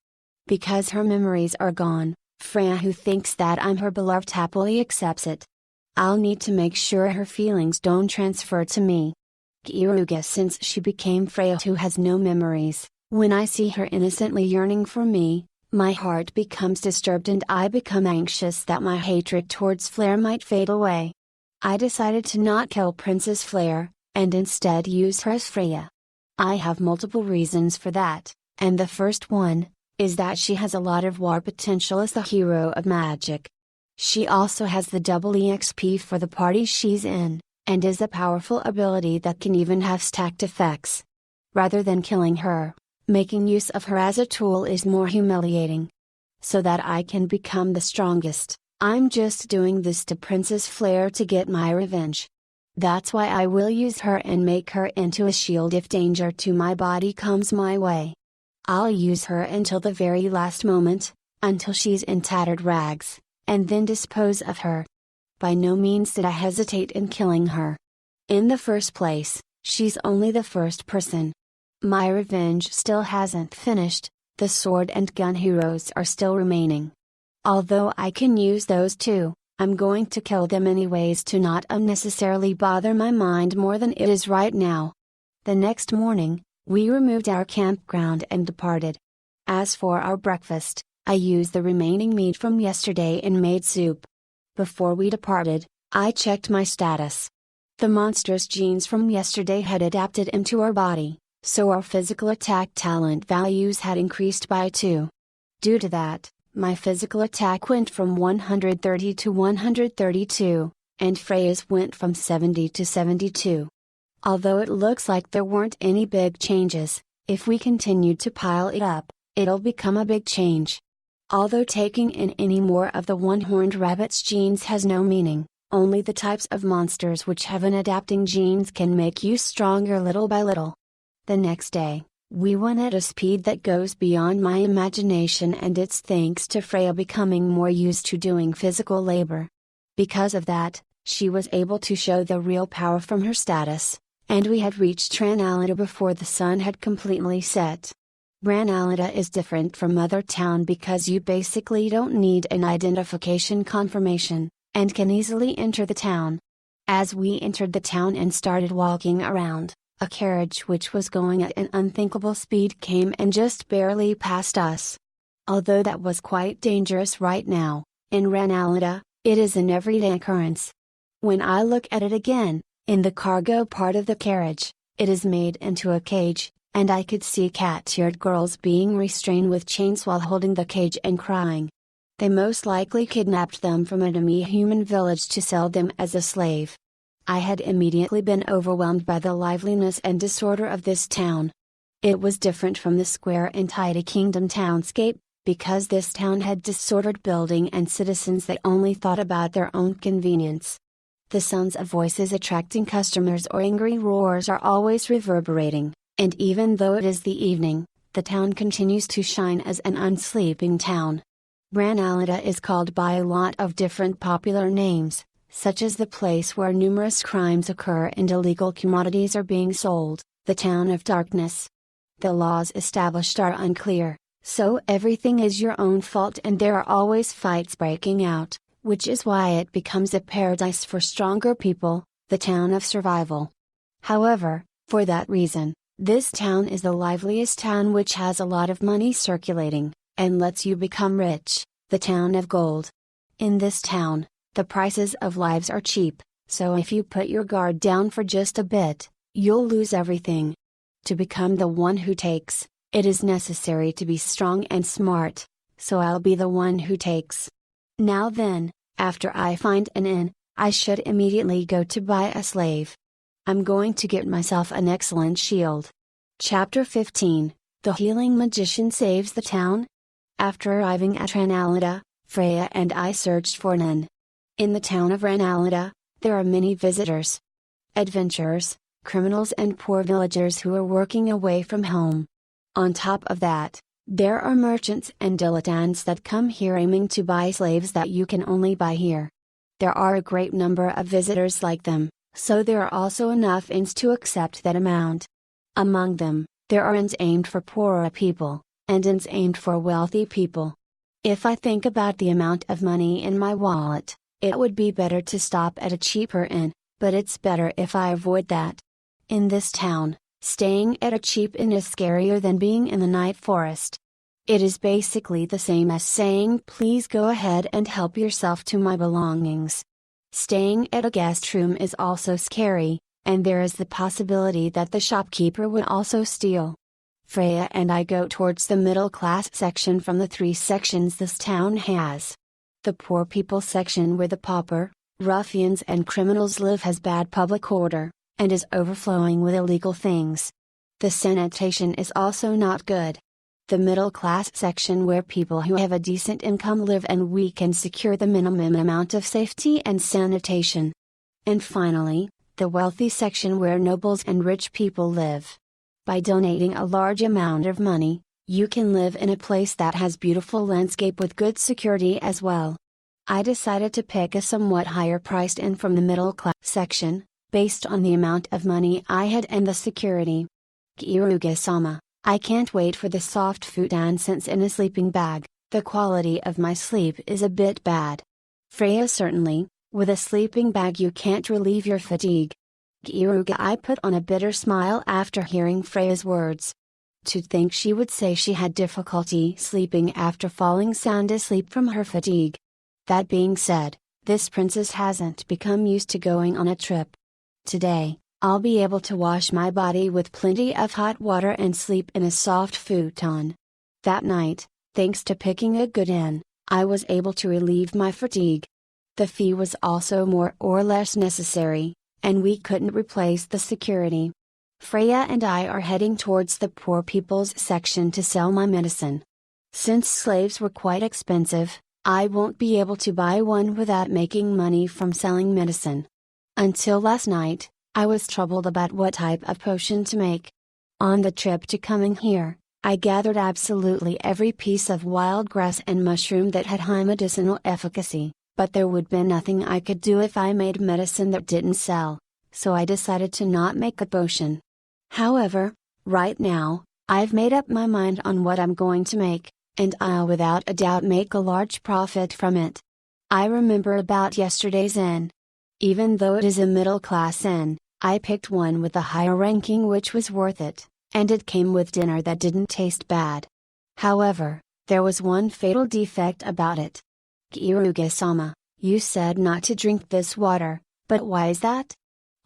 Because her memories are gone, Freya, who thinks that I'm her beloved, happily accepts it. I'll need to make sure her feelings don't transfer to me. Kaifuku, since she became Freya who has no memories, when I see her innocently yearning for me, my heart becomes disturbed and I become anxious that my hatred towards Flare might fade away. I decided to not kill Princess Flare, and instead use her as Freya. I have multiple reasons for that, and the first one is that she has a lot of war potential as the hero of magic. She also has the double EXP for the party she's in, and is a powerful ability that can even have stacked effects. Rather than killing her, making use of her as a tool is more humiliating. So that I can become the strongest, I'm just doing this to Princess Flare to get my revenge. That's why I will use her and make her into a shield if danger to my body comes my way. I'll use her until the very last moment, until she's in tattered rags, and then dispose of her. By no means did I hesitate in killing her. In the first place, she's only the first person. My revenge still hasn't finished, the sword and gun heroes are still remaining. Although I can use those too, I'm going to kill them anyways to not unnecessarily bother my mind more than it is right now. The next morning, we removed our campground and departed. As for our breakfast, I used the remaining meat from yesterday and made soup. Before we departed, I checked my status. The monstrous genes from yesterday had adapted into our body, so our physical attack talent values had increased by 2. Due to that, my physical attack went from 130 to 132, and Freya's went from 70 to 72. Although it looks like there weren't any big changes, if we continued to pile it up, it'll become a big change. Although taking in any more of the one-horned rabbit's genes has no meaning, Only the types of monsters which have an adapting genes can make you stronger little by little. The next day, we went at a speed that goes beyond my imagination, and it's thanks to Freya becoming more used to doing physical labor. Because of that, she was able to show the real power from her status, and we had reached Ranelada before the sun had completely set. Ranelada is different from Mother Town because you basically don't need an identification confirmation, and can easily enter the town. As we entered the town and started walking around, a carriage which was going at an unthinkable speed came and just barely passed us. Although that was quite dangerous right now, in Ranelada, it is an everyday occurrence. When I look at it again, in the cargo part of the carriage, it is made into a cage, and I could see cat-eared girls being restrained with chains while holding the cage and crying. They most likely kidnapped them from a demi-human village to sell them as a slave. I had immediately been overwhelmed by the liveliness and disorder of this town. It was different from the square and tidy kingdom townscape, because this town had disordered building and citizens that only thought about their own convenience. The sounds of voices attracting customers or angry roars are always reverberating, and even though it is the evening, the town continues to shine as an unsleeping town. Ranelada is called by a lot of different popular names, such as the place where numerous crimes occur and illegal commodities are being sold, the town of darkness. The laws established are unclear, so everything is your own fault and there are always fights breaking out, which is why it becomes a paradise for stronger people, the town of survival. However, for that reason, this town is the liveliest town which has a lot of money circulating, and lets you become rich, the town of gold. In this town, the prices of lives are cheap, so if you put your guard down for just a bit, you'll lose everything. To become the one who takes, it is necessary to be strong and smart, so I'll be the one who takes. Now then, after I find an inn, I should immediately go to buy a slave. I'm going to get myself an excellent shield. Chapter 15, The Healing Magician Saves the Town? After arriving at Ranelada, Freya and I searched for an inn. In the town of Ranelada, there are many visitors. Adventurers, criminals and poor villagers who are working away from home. On top of that, there are merchants and dilettantes that come here aiming to buy slaves that you can only buy here. There are a great number of visitors like them, so there are also enough inns to accept that amount. Among them, there are inns aimed for poorer people, and inns aimed for wealthy people. If I think about the amount of money in my wallet, it would be better to stop at a cheaper inn, but it's better if I avoid that. In this town, staying at a cheap inn is scarier than being in the night forest. It is basically the same as saying please go ahead and help yourself to my belongings. Staying at a guest room is also scary, and there is the possibility that the shopkeeper would also steal. Freya and I go towards the middle class section from the three sections this town has. The poor people section where the pauper, ruffians and criminals live has bad public order, and is overflowing with illegal things. The sanitation is also not good. The middle class section where people who have a decent income live and we can secure the minimum amount of safety and sanitation. And finally, the wealthy section where nobles and rich people live. By donating a large amount of money, you can live in a place that has beautiful landscape with good security as well. I decided to pick a somewhat higher priced inn from the middle class section, based on the amount of money I had and the security. Kaifuku-sama, I can't wait for the soft futon since in a sleeping bag, the quality of my sleep is a bit bad. Freya certainly, with a sleeping bag you can't relieve your fatigue. Kaifuku, I put on a bitter smile after hearing Freya's words. To think she would say she had difficulty sleeping after falling sound asleep from her fatigue. That being said, this princess hasn't become used to going on a trip. Today, I'll be able to wash my body with plenty of hot water and sleep in a soft futon. That night, thanks to picking a good inn, I was able to relieve my fatigue. The fee was also more or less necessary, and we couldn't replace the security. Freya and I are heading towards the poor people's section to sell my medicine. Since slaves were quite expensive, I won't be able to buy one without making money from selling medicine. Until last night, I was troubled about what type of potion to make. On the trip to coming here, I gathered absolutely every piece of wild grass and mushroom that had high medicinal efficacy, but there would be nothing I could do if I made medicine that didn't sell, so I decided to not make a potion. However, right now, I've made up my mind on what I'm going to make, and I'll without a doubt make a large profit from it. I remember about yesterday's inn. Even though it is a middle-class inn, I picked one with a higher ranking which was worth it, and it came with dinner that didn't taste bad. However, there was one fatal defect about it. Kiruge-sama, you said not to drink this water, but why is that?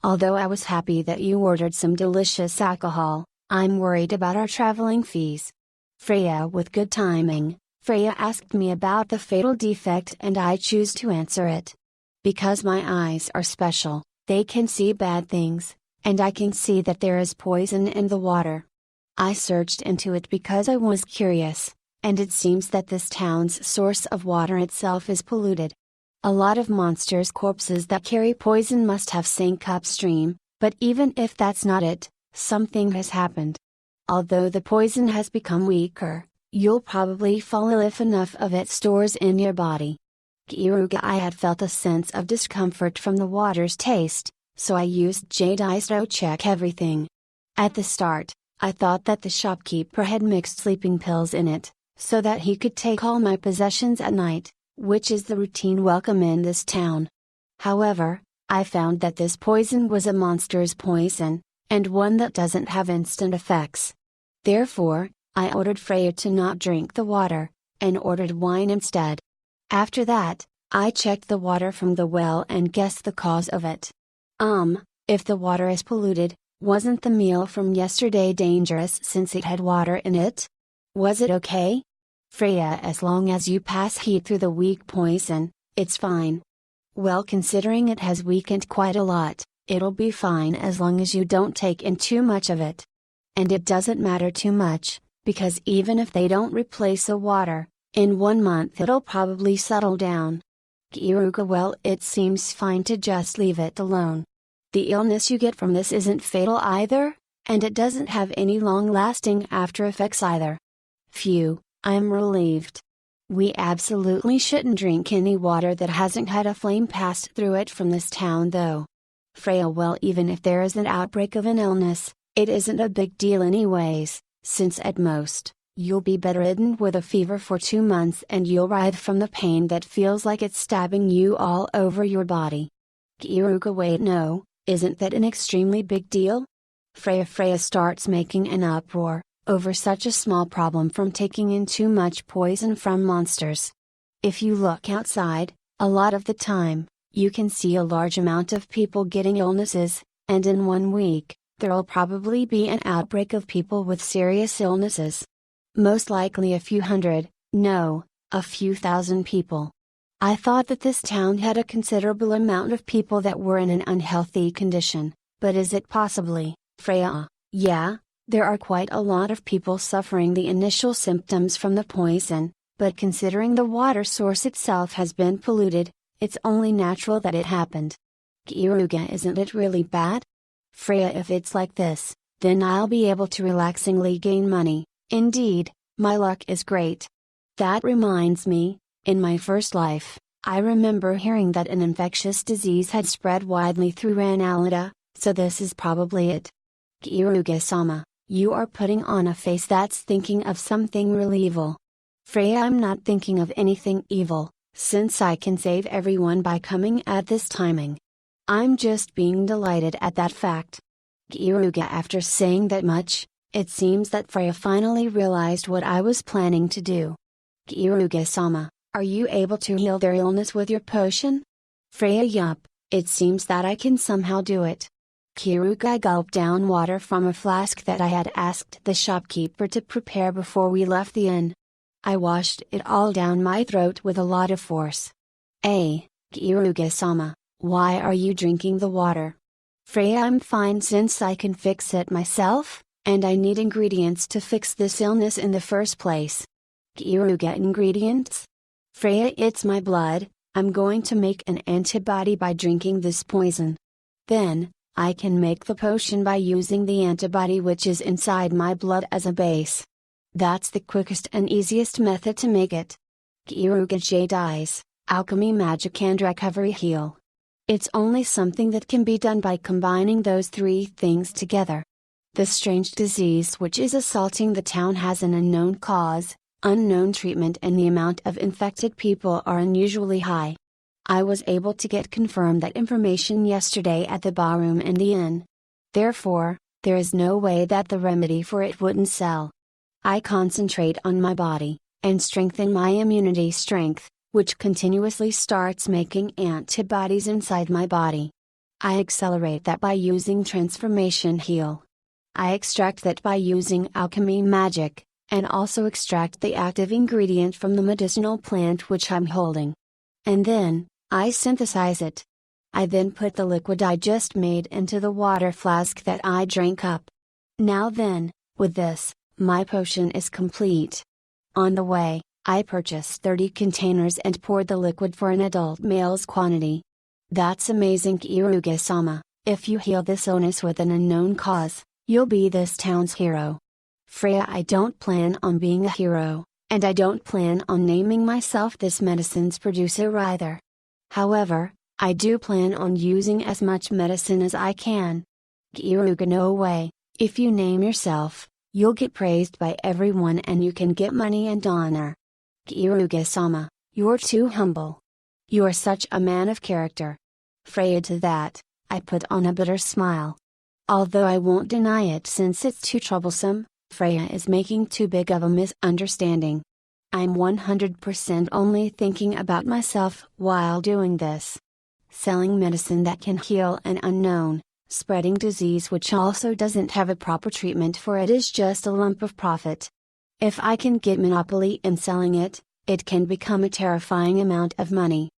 Although I was happy that you ordered some delicious alcohol, I'm worried about our traveling fees. Freya, with good timing, Freya asked me about the fatal defect and I choose to answer it. Because my eyes are special, they can see bad things, and I can see that there is poison in the water. I searched into it because I was curious, and it seems that this town's source of water itself is polluted. A lot of monsters' corpses that carry poison must have sank upstream, but even if that's not it, something has happened. Although the poison has become weaker, you'll probably fall ill if enough of it stores in your body. Kiruga, I had felt a sense of discomfort from the water's taste, so I used jade eyes to check everything. At the start, I thought that the shopkeeper had mixed sleeping pills in it, so that he could take all my possessions at night, which is the routine welcome in this town. However, I found that this poison was a monster's poison, and one that doesn't have instant effects. Therefore, I ordered Freya to not drink the water, and ordered wine instead. After that, I checked the water from the well and guessed the cause of it. If the water is polluted, wasn't the meal from yesterday dangerous since it had water in it? Was it okay? Freya, as long as you pass heat through the weak poison, it's fine. Well, considering it has weakened quite a lot, it'll be fine as long as you don't take in too much of it. And it doesn't matter too much, because even if they don't replace the water, in 1 month it'll probably settle down. Kiruga, well, it seems fine to just leave it alone. The illness you get from this isn't fatal either, and it doesn't have any long-lasting after effects either. Phew, I'm relieved. We absolutely shouldn't drink any water that hasn't had a flame passed through it from this town though. Freya, well, even if there is an outbreak of an illness, it isn't a big deal anyways, since at most, you'll be bedridden with a fever for 2 months and you'll writhe from the pain that feels like it's stabbing you all over your body. Kiruga, wait, no, isn't that an extremely big deal? Freya starts making an uproar over such a small problem from taking in too much poison from monsters. If you look outside, a lot of the time, you can see a large amount of people getting illnesses, and in 1 week, there'll probably be an outbreak of people with serious illnesses. Most likely a few hundred, no, a few thousand people. I thought that this town had a considerable amount of people that were in an unhealthy condition, but is it possibly, Freya? Yeah, there are quite a lot of people suffering the initial symptoms from the poison, but considering the water source itself has been polluted, it's only natural that it happened. Kiruga, isn't it really bad? Freya, if it's like this, then I'll be able to relaxingly gain money. Indeed, my luck is great. That reminds me, in my first life, I remember hearing that an infectious disease had spread widely through Ranelada, so this is probably it. Kiruge-sama, you are putting on a face that's thinking of something real evil. Freya, I'm not thinking of anything evil, since I can save everyone by coming at this timing. I'm just being delighted at that fact. Kiruga, after saying that much, it seems that Freya finally realized what I was planning to do. Kiruge-sama, are you able to heal their illness with your potion? Freya, yup, it seems that I can somehow do it. Kiruga gulped down water from a flask that I had asked the shopkeeper to prepare before we left the inn. I washed it all down my throat with a lot of force. Kiruge-sama, why are you drinking the water? Freya, I'm fine since I can fix it myself, and I need ingredients to fix this illness in the first place. Kiruga, ingredients? Freya, it's my blood, I'm going to make an antibody by drinking this poison. Then, I can make the potion by using the antibody which is inside my blood as a base. That's the quickest and easiest method to make it. Kaifuku dies, alchemy, magic and recovery heal. It's only something that can be done by combining those three things together. The strange disease which is assaulting the town has an unknown cause, unknown treatment, and the amount of infected people are unusually high. I was able to get confirmed that information yesterday at the barroom in the inn. Therefore, there is no way that the remedy for it wouldn't sell. I concentrate on my body, and strengthen my immunity strength, which continuously starts making antibodies inside my body. I accelerate that by using transformation heal. I extract that by using alchemy magic, and also extract the active ingredient from the medicinal plant which I'm holding. And then, I synthesize it. I then put the liquid I just made into the water flask that I drank up. Now then, with this, my potion is complete. On the way, I purchased 30 containers and poured the liquid for an adult male's quantity. That's amazing, Kaifuku-sama. If you heal this illness with an unknown cause, you'll be this town's hero. Freya, I don't plan on being a hero, and I don't plan on naming myself this medicine's producer either. However, I do plan on using as much medicine as I can. Kaifuku, no way, if you name yourself, you'll get praised by everyone and you can get money and honor. Kaifuku-sama, you're too humble. You're such a man of character. Freya, to that, I put on a bitter smile. Although I won't deny it since it's too troublesome, Freya is making too big of a misunderstanding. I'm 100% only thinking about myself while doing this. Selling medicine that can heal an unknown, spreading disease which also doesn't have a proper treatment for it is just a lump of profit. If I can get monopoly in selling it, it can become a terrifying amount of money.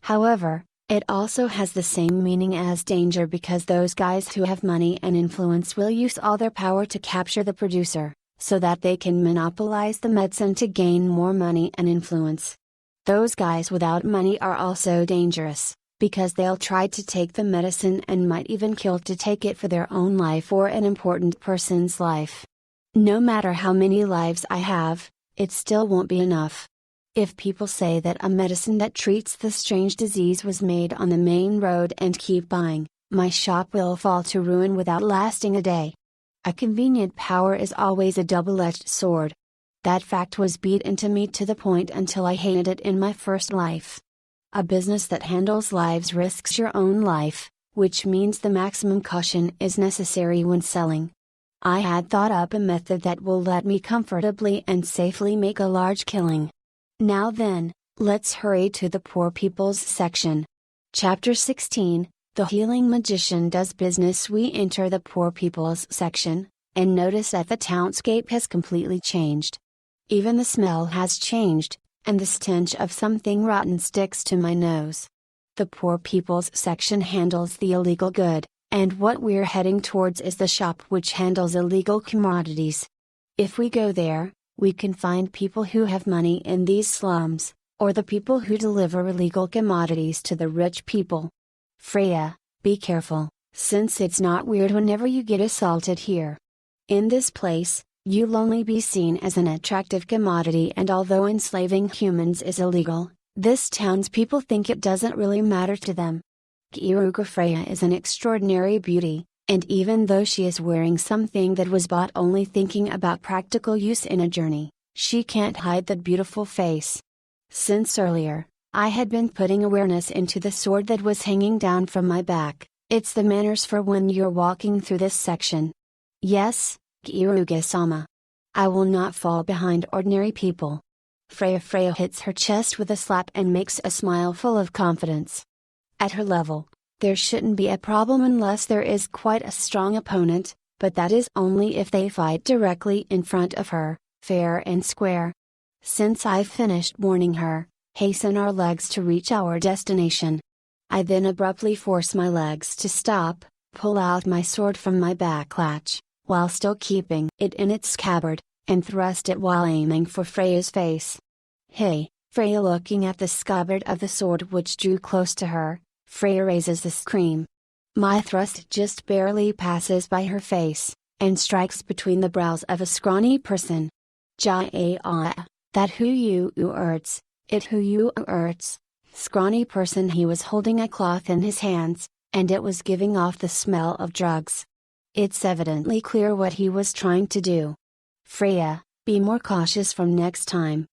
However, it also has the same meaning as danger because those guys who have money and influence will use all their power to capture the producer, so that they can monopolize the medicine to gain more money and influence. Those guys without money are also dangerous, because they'll try to take the medicine and might even kill to take it for their own life or an important person's life. No matter how many lives I have, it still won't be enough. If people say that a medicine that treats the strange disease was made on the main road and keep buying, my shop will fall to ruin without lasting a day. A convenient power is always a double-edged sword. That fact was beat into me to the point until I hated it in my first life. A business that handles lives risks your own life, which means the maximum caution is necessary when selling. I had thought up a method that will let me comfortably and safely make a large killing. Now then, let's hurry to the poor people's section. Chapter 16, The Healing Magician Does Business. We enter the poor people's section, and notice that the townscape has completely changed. Even the smell has changed, and the stench of something rotten sticks to my nose. The poor people's section handles the illegal good, and what we're heading towards is the shop which handles illegal commodities. If we go there, we can find people who have money in these slums, or the people who deliver illegal commodities to the rich people. Freya, be careful, since it's not weird whenever you get assaulted here. In this place, you'll only be seen as an attractive commodity, and although enslaving humans is illegal, this town's people think it doesn't really matter to them. Kaifuku, Freya is an extraordinary beauty, and even though she is wearing something that was bought only thinking about practical use in a journey, she can't hide that beautiful face. Since earlier, I had been putting awareness into the sword that was hanging down from my back. It's the manners for when you're walking through this section. Yes, Kaifuku-sama. I will not fall behind ordinary people. Freya hits her chest with a slap and makes a smile full of confidence. At her level, there shouldn't be a problem unless there is quite a strong opponent, but that is only if they fight directly in front of her, fair and square. Since I've finished warning her, hasten our legs to reach our destination. I then abruptly force my legs to stop, pull out my sword from my back latch, while still keeping it in its scabbard, and thrust it while aiming for Freya's face. Hey, Freya looking at the scabbard of the sword which drew close to her, Freya raises a scream. My thrust just barely passes by her face, and strikes between the brows of a scrawny person. That who you urts, it who you urts. Scrawny person, he was holding a cloth in his hands, and it was giving off the smell of drugs. It's evidently clear what he was trying to do. Freya, be more cautious from next time.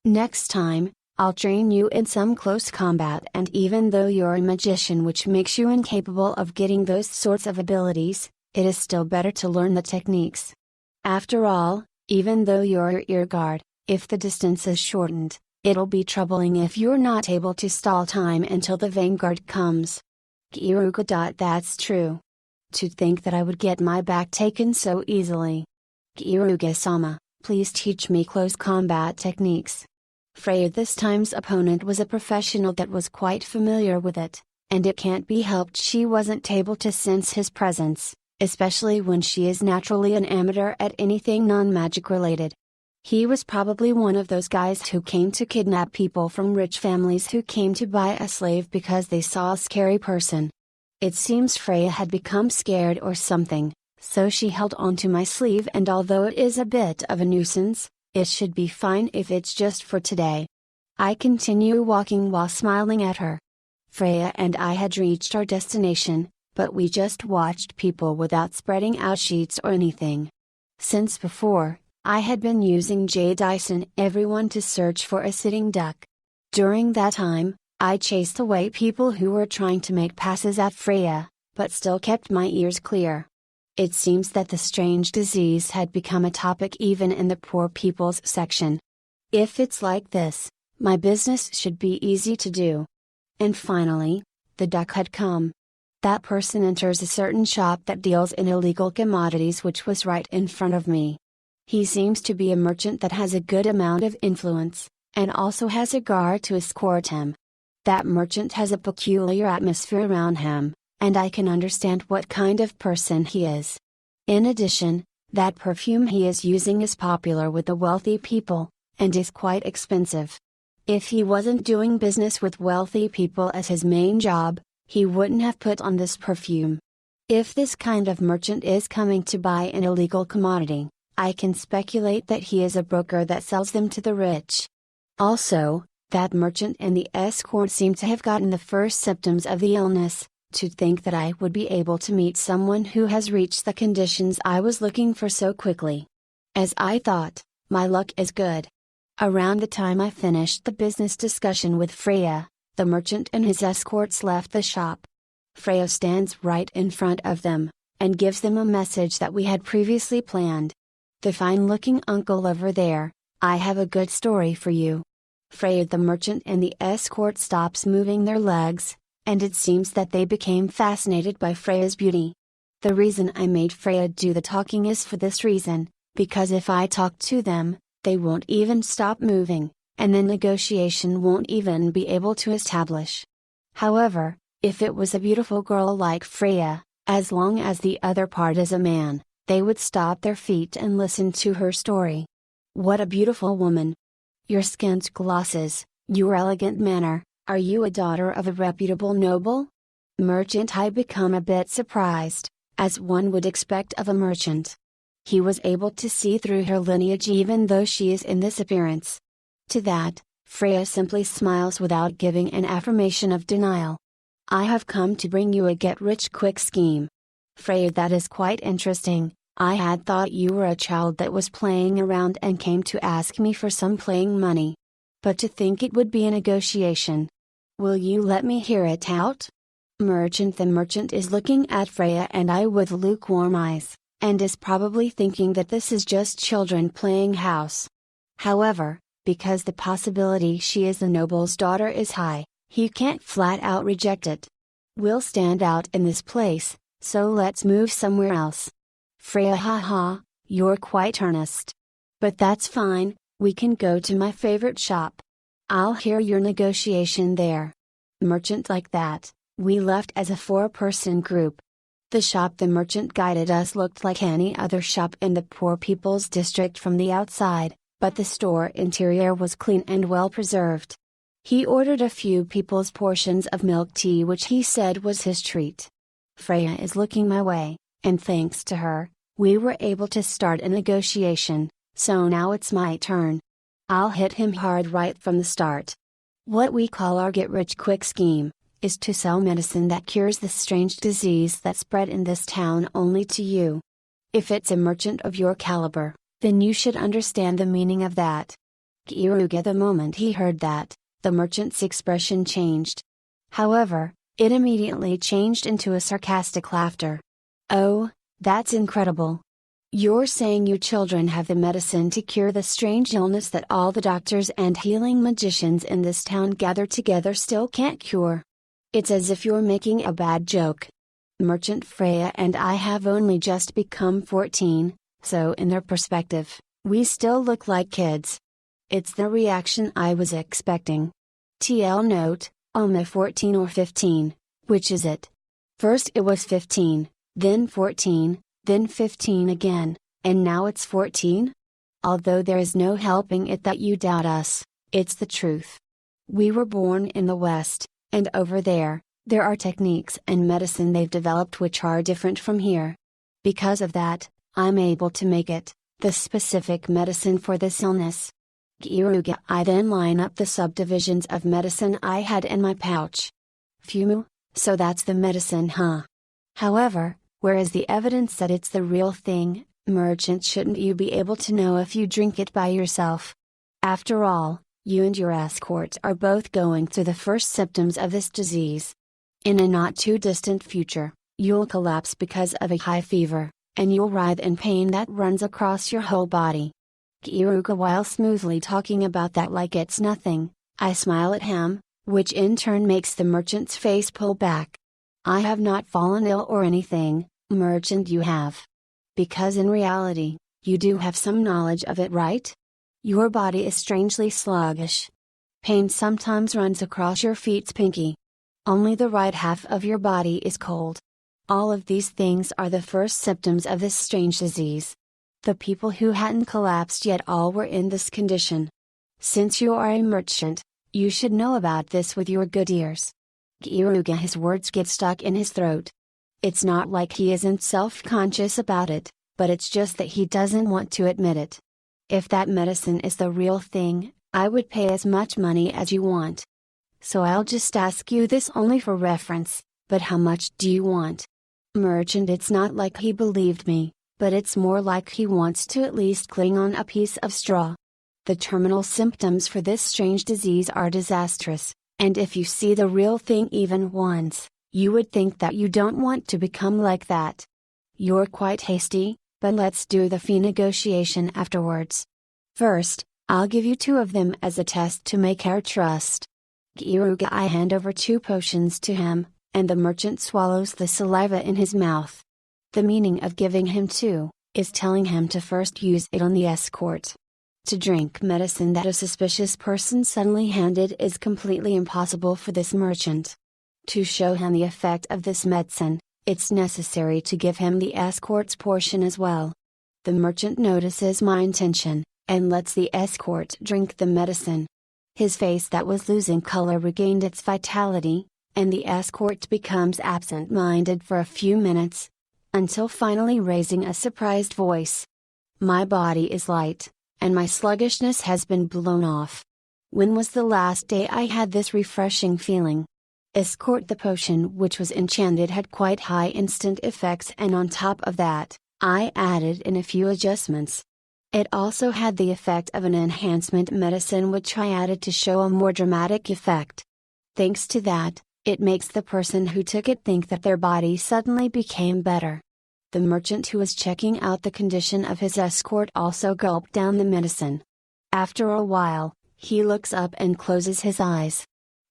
Next time, I'll train you in some close combat, and even though you're a magician which makes you incapable of getting those sorts of abilities, it is still better to learn the techniques. After all, even though you're ear guard, if the distance is shortened, it'll be troubling if you're not able to stall time until the vanguard comes. Kiruka. That's true. To think that I would get my back taken so easily. Kiruga-sama, please teach me close combat techniques. Freya this time's opponent was a professional that was quite familiar with it, and it can't be helped she wasn't able to sense his presence, especially when she is naturally an amateur at anything non-magic related. He was probably one of those guys who came to kidnap people from rich families who came to buy a slave because they saw a scary person. It seems Freya had become scared or something, so she held onto my sleeve, and although it is a bit of a nuisance, it should be fine if it's just for today. I continue walking while smiling at her. Freya and I had reached our destination, but we just watched people without spreading out sheets or anything. Since before, I had been using Jade Dice and everyone to search for a sitting duck. During that time, I chased away people who were trying to make passes at Freya, but still kept my ears clear. It seems that the strange disease had become a topic even in the poor people's section. If it's like this, my business should be easy to do. And finally, the duck had come. That person enters a certain shop that deals in illegal commodities, which was right in front of me. He seems to be a merchant that has a good amount of influence, and also has a guard to escort him. That merchant has a peculiar atmosphere around him, and I can understand what kind of person he is. In addition, that perfume he is using is popular with the wealthy people, and is quite expensive. If he wasn't doing business with wealthy people as his main job, he wouldn't have put on this perfume. If this kind of merchant is coming to buy an illegal commodity, I can speculate that he is a broker that sells them to the rich. Also, that merchant and the escort seem to have gotten the first symptoms of the illness. To think that I would be able to meet someone who has reached the conditions I was looking for so quickly. As I thought, my luck is good. Around the time I finished the business discussion with Freya, the merchant and his escorts left the shop. Freya stands right in front of them, and gives them a message that we had previously planned. The fine-looking uncle over there, I have a good story for you. Freya the merchant and the escort stops moving their legs, and it seems that they became fascinated by Freya's beauty. The reason I made Freya do the talking is for this reason, because if I talk to them, they won't even stop moving, and the negotiation won't even be able to establish. However, if it was a beautiful girl like Freya, as long as the other part is a man, they would stop their feet and listen to her story. What a beautiful woman! Your skin's glosses, your elegant manner. Are you a daughter of a reputable noble? Merchant I become a bit surprised, as one would expect of a merchant. He was able to see through her lineage even though she is in this appearance. To that, Freya simply smiles without giving an affirmation of denial. I have come to bring you a get-rich-quick scheme. Freya, that is quite interesting. I had thought you were a child that was playing around and came to ask me for some playing money. But to think it would be a negotiation. Will you let me hear it out? Merchant the merchant is looking at Freya and I with lukewarm eyes, and is probably thinking that this is just children playing house. However, because the possibility she is the noble's daughter is high, he can't flat out reject it. We'll stand out in this place, so let's move somewhere else. Freya, haha, you're quite earnest. But that's fine, we can go to my favorite shop. I'll hear your negotiation there. Merchant like that, we left as a 4-person group. The shop the merchant guided us looked like any other shop in the poor people's district from the outside, but the store interior was clean and well preserved. He ordered a few people's portions of milk tea, which he said was his treat. Freya is looking my way, and thanks to her, we were able to start a negotiation, so now it's my turn. I'll hit him hard right from the start. What we call our get-rich-quick scheme is to sell medicine that cures the strange disease that spread in this town only to you. If it's a merchant of your caliber, then you should understand the meaning of that. Kiruga, the moment he heard that, the merchant's expression changed. However, it immediately changed into a sarcastic laughter. Oh, that's incredible. You're saying you children have the medicine to cure the strange illness that all the doctors and healing magicians in this town gathered together still can't cure. It's as if you're making a bad joke. Merchant Freya and I have only just become 14, so in their perspective, we still look like kids. It's the reaction I was expecting. TL note, Alma 14 or 15, which is it? First it was 15, then 14, then 15 again, and now it's 14? Although there is no helping it that you doubt us, it's the truth. We were born in the West, and over there are techniques and medicine they've developed which are different from here. Because of that, I'm able to make it, the specific medicine for this illness. Kiruga, I then line up the subdivisions of medicine I had in my pouch. Fumu, so that's the medicine, huh? However, where is the evidence that it's the real thing, merchant? Shouldn't you be able to know if you drink it by yourself? After all, you and your escort are both going through the first symptoms of this disease. In a not too distant future, you'll collapse because of a high fever, and you'll writhe in pain that runs across your whole body. Kiruga, while smoothly talking about that like it's nothing, I smile at him, which in turn makes the merchant's face pull back. I have not fallen ill or anything, merchant, you have. Because in reality, you do have some knowledge of it, right? Your body is strangely sluggish. Pain sometimes runs across your feet's pinky. Only the right half of your body is cold. All of these things are the first symptoms of this strange disease. The people who hadn't collapsed yet all were in this condition. Since you are a merchant, you should know about this with your good ears. Kiruga, his words get stuck in his throat. It's not like he isn't self-conscious about it, but it's just that he doesn't want to admit it. If that medicine is the real thing, I would pay as much money as you want. So I'll just ask you this only for reference, but how much do you want? Merchant, it's not like he believed me, but it's more like he wants to at least cling on a piece of straw. The terminal symptoms for this strange disease are disastrous, and if you see the real thing even once, you would think that you don't want to become like that. You're quite hasty, but let's do the fee negotiation afterwards. First, I'll give you 2 of them as a test to make our trust. Kiruga, I hand over 2 potions to him, and the merchant swallows the saliva in his mouth. The meaning of giving him 2, is telling him to first use it on the escort. To drink medicine that a suspicious person suddenly handed is completely impossible for this merchant. To show him the effect of this medicine, it's necessary to give him the escort's portion as well. The merchant notices my intention, and lets the escort drink the medicine. His face that was losing color regained its vitality, and the escort becomes absent-minded for a few minutes, until finally raising a surprised voice. My body is light, and my sluggishness has been blown off. When was the last day I had this refreshing feeling? Escort, the potion which was enchanted had quite high instant effects, and on top of that, I added in a few adjustments. It also had the effect of an enhancement medicine which I added to show a more dramatic effect. Thanks to that, it makes the person who took it think that their body suddenly became better. The merchant who was checking out the condition of his escort also gulped down the medicine. After a while, he looks up and closes his eyes.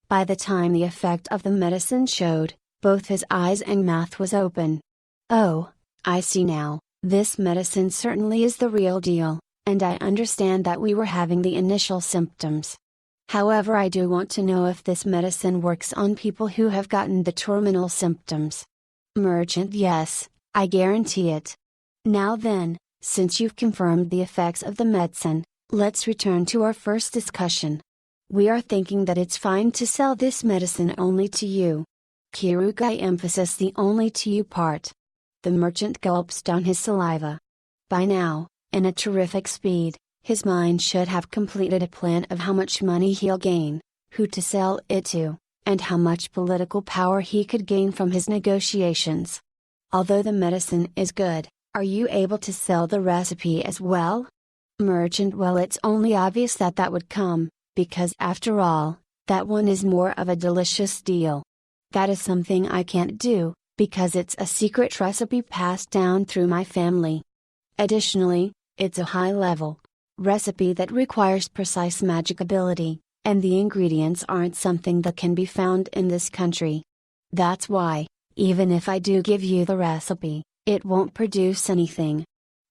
By the time the effect of the medicine showed, both his eyes and mouth was open. Oh, I see now, this medicine certainly is the real deal, and I understand that we were having the initial symptoms. However, I do want to know if this medicine works on people who have gotten the terminal symptoms. Merchant, yes, I guarantee it. Now then, since you've confirmed the effects of the medicine, Let's return to our first discussion. We are thinking that it's fine to sell this medicine only to you. Kiruga, I emphasize the only to you part. The merchant gulps down his saliva. By now, in a terrific speed, his mind should have completed a plan of how much money he'll gain, who to sell it to, and how much political power he could gain from his negotiations. Although the medicine is good, are you able to sell the recipe as well? Merchant, well, it's only obvious that that would come, because after all, that one is more of a delicious deal. That is something I can't do, because it's a secret recipe passed down through my family. Additionally, it's a high-level recipe that requires precise magic ability, and the ingredients aren't something that can be found in this country. That's why, even if I do give you the recipe, it won't produce anything.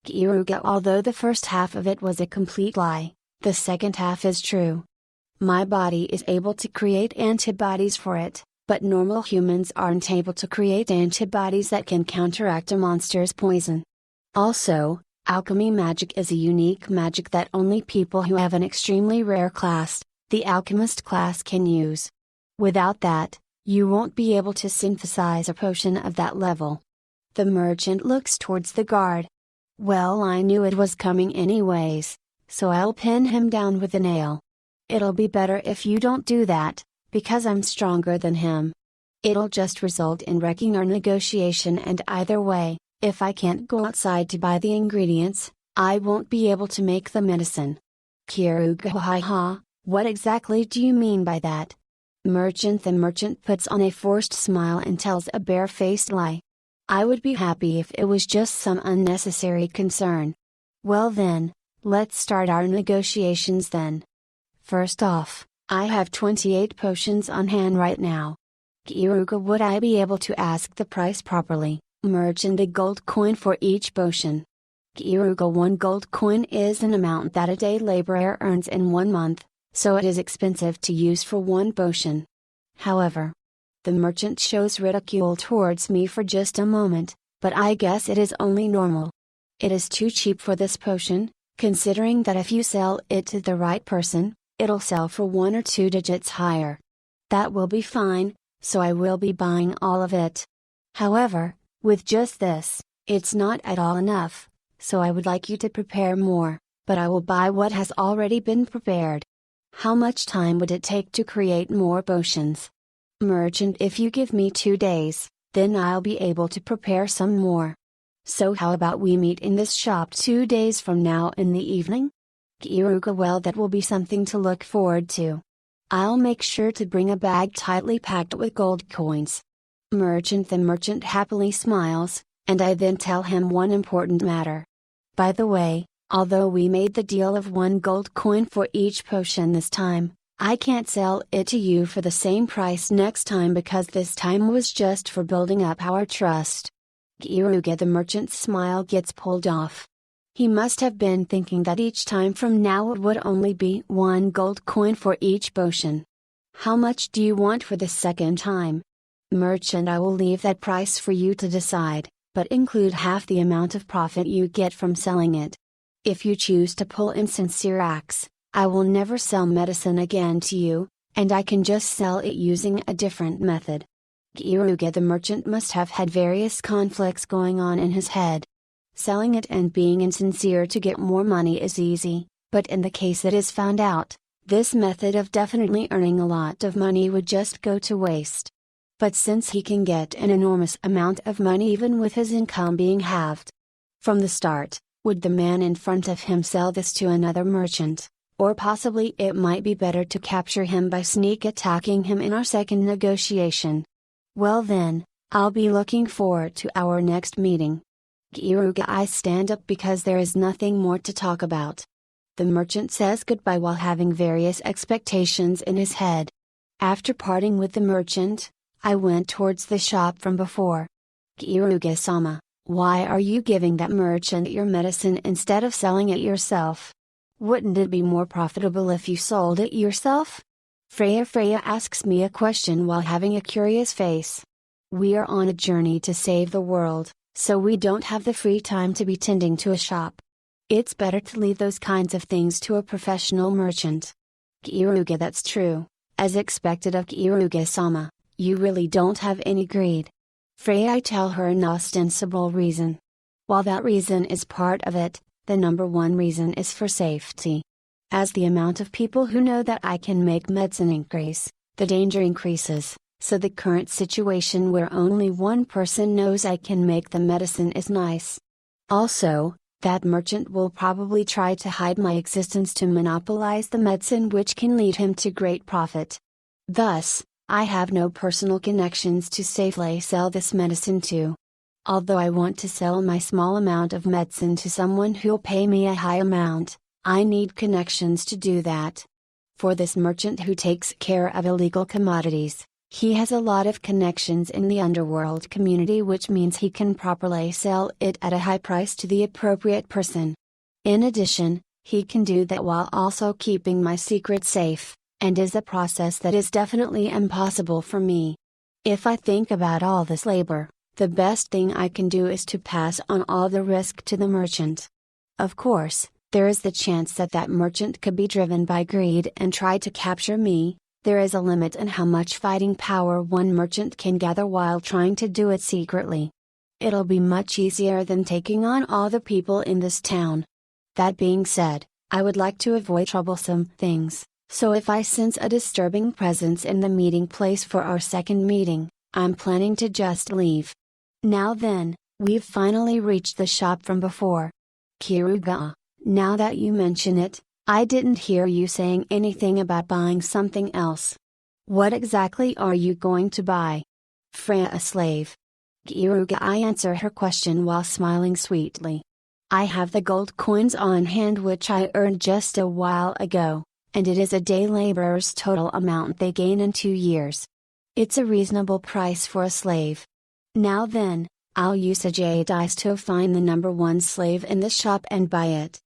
Kiruga, although the first half of it was a complete lie, the second half is true. My body is able to create antibodies for it, but normal humans aren't able to create antibodies that can counteract a monster's poison. Also, alchemy magic is a unique magic that only people who have an extremely rare class, the alchemist class, can use. Without that, you won't be able to synthesize a potion of that level. The merchant looks towards the guard. Well, I knew it was coming anyways, so I'll pin him down with a nail. It'll be better if you don't do that, because I'm stronger than him. It'll just result in wrecking our negotiation, and either way, if I can't go outside to buy the ingredients, I won't be able to make the medicine. Kiruga, ha, what exactly do you mean by that? Merchant, the merchant puts on a forced smile and tells a bare-faced lie. I would be happy if it was just some unnecessary concern. Well then, let's start our negotiations then. First off, I have 28 potions on hand right now. Kiruga, would I be able to ask the price properly? Merchant, a gold coin for each potion. Kiruga, 1 gold coin is an amount that a day laborer earns in 1 month, so it is expensive to use for 1 potion. However, the merchant shows ridicule towards me for just a moment, but I guess it is only normal. It is too cheap for this potion, considering that if you sell it to the right person, it'll sell for 1 or 2 digits higher. That will be fine, so I will be buying all of it. However, with just this, it's not at all enough, so I would like you to prepare more, but I will buy what has already been prepared. How much time would it take to create more potions? Merchant, if you give me 2 days, then I'll be able to prepare some more. So how about we meet in this shop 2 days from now in the evening? Kiruga, well, that will be something to look forward to. I'll make sure to bring a bag tightly packed with gold coins. Merchant, the merchant happily smiles, and I then tell him one important matter. By the way, although we made the deal of 1 gold coin for each potion this time, I can't sell it to you for the same price next time, because this time was just for building up our trust. Kiruga, the merchant's smile gets pulled off. He must have been thinking that each time from now it would only be 1 gold coin for each potion. How much do you want for the second time? Merchant, I will leave that price for you to decide, but include half the amount of profit you get from selling it. If you choose to pull insincere acts, I will never sell medicine again to you, and I can just sell it using a different method. Kiruga, the merchant must have had various conflicts going on in his head. Selling it and being insincere to get more money is easy, but in the case it is found out, this method of definitely earning a lot of money would just go to waste. But since he can get an enormous amount of money even with his income being halved from the start, would the man in front of him sell this to another merchant? Or possibly it might be better to capture him by sneak attacking him in our second negotiation. Well then, I'll be looking forward to our next meeting. Kiruga, I stand up because there is nothing more to talk about. The merchant says goodbye while having various expectations in his head. After parting with the merchant, I went towards the shop from before. Kiruga-sama, why are you giving that merchant your medicine instead of selling it yourself? Wouldn't it be more profitable if you sold it yourself? Freya asks me a question while having a curious face. We are on a journey to save the world, so we don't have the free time to be tending to a shop. It's better to leave those kinds of things to a professional merchant. Kiruga, that's true. As expected of Kiruga-sama, you really don't have any greed. I tell her an ostensible reason. While that reason is part of it, the number one reason is for safety. As the amount of people who know that I can make medicine increase, the danger increases, so the current situation where only one person knows I can make the medicine is nice. Also, that merchant will probably try to hide my existence to monopolize the medicine, which can lead him to great profit. Thus, I have no personal connections to safely sell this medicine to. Although I want to sell my small amount of medicine to someone who'll pay me a high amount, I need connections to do that. For this merchant who takes care of illegal commodities, he has a lot of connections in the underworld community, which means he can properly sell it at a high price to the appropriate person. In addition, he can do that while also keeping my secret safe, and is a process that is definitely impossible for me. If I think about all this labor, the best thing I can do is to pass on all the risk to the merchant. Of course, there is the chance that that merchant could be driven by greed and try to capture me. There is a limit in how much fighting power one merchant can gather while trying to do it secretly. It'll be much easier than taking on all the people in this town. That being said, I would like to avoid troublesome things, so if I sense a disturbing presence in the meeting place for our second meeting, I'm planning to just leave. Now then, we've finally reached the shop from before. Kiruga, now that you mention it, I didn't hear you saying anything about buying something else. What exactly are you going to buy? A slave. Kiruga, I answer her question while smiling sweetly. I have the gold coins on hand which I earned just a while ago, and it is a day laborer's total amount they gain in 2 years. It's a reasonable price for a slave. Now then, I'll use a J dice to find the number one slave in the shop and buy it.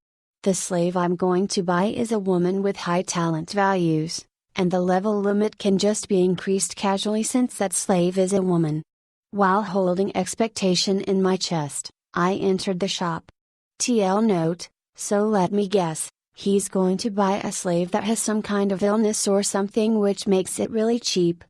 The slave I'm going to buy is a woman with high talent values, and the level limit can just be increased casually since that slave is a woman. While holding expectation in my chest, I entered the shop. TL note, so let me guess, he's going to buy a slave that has some kind of illness or something which makes it really cheap,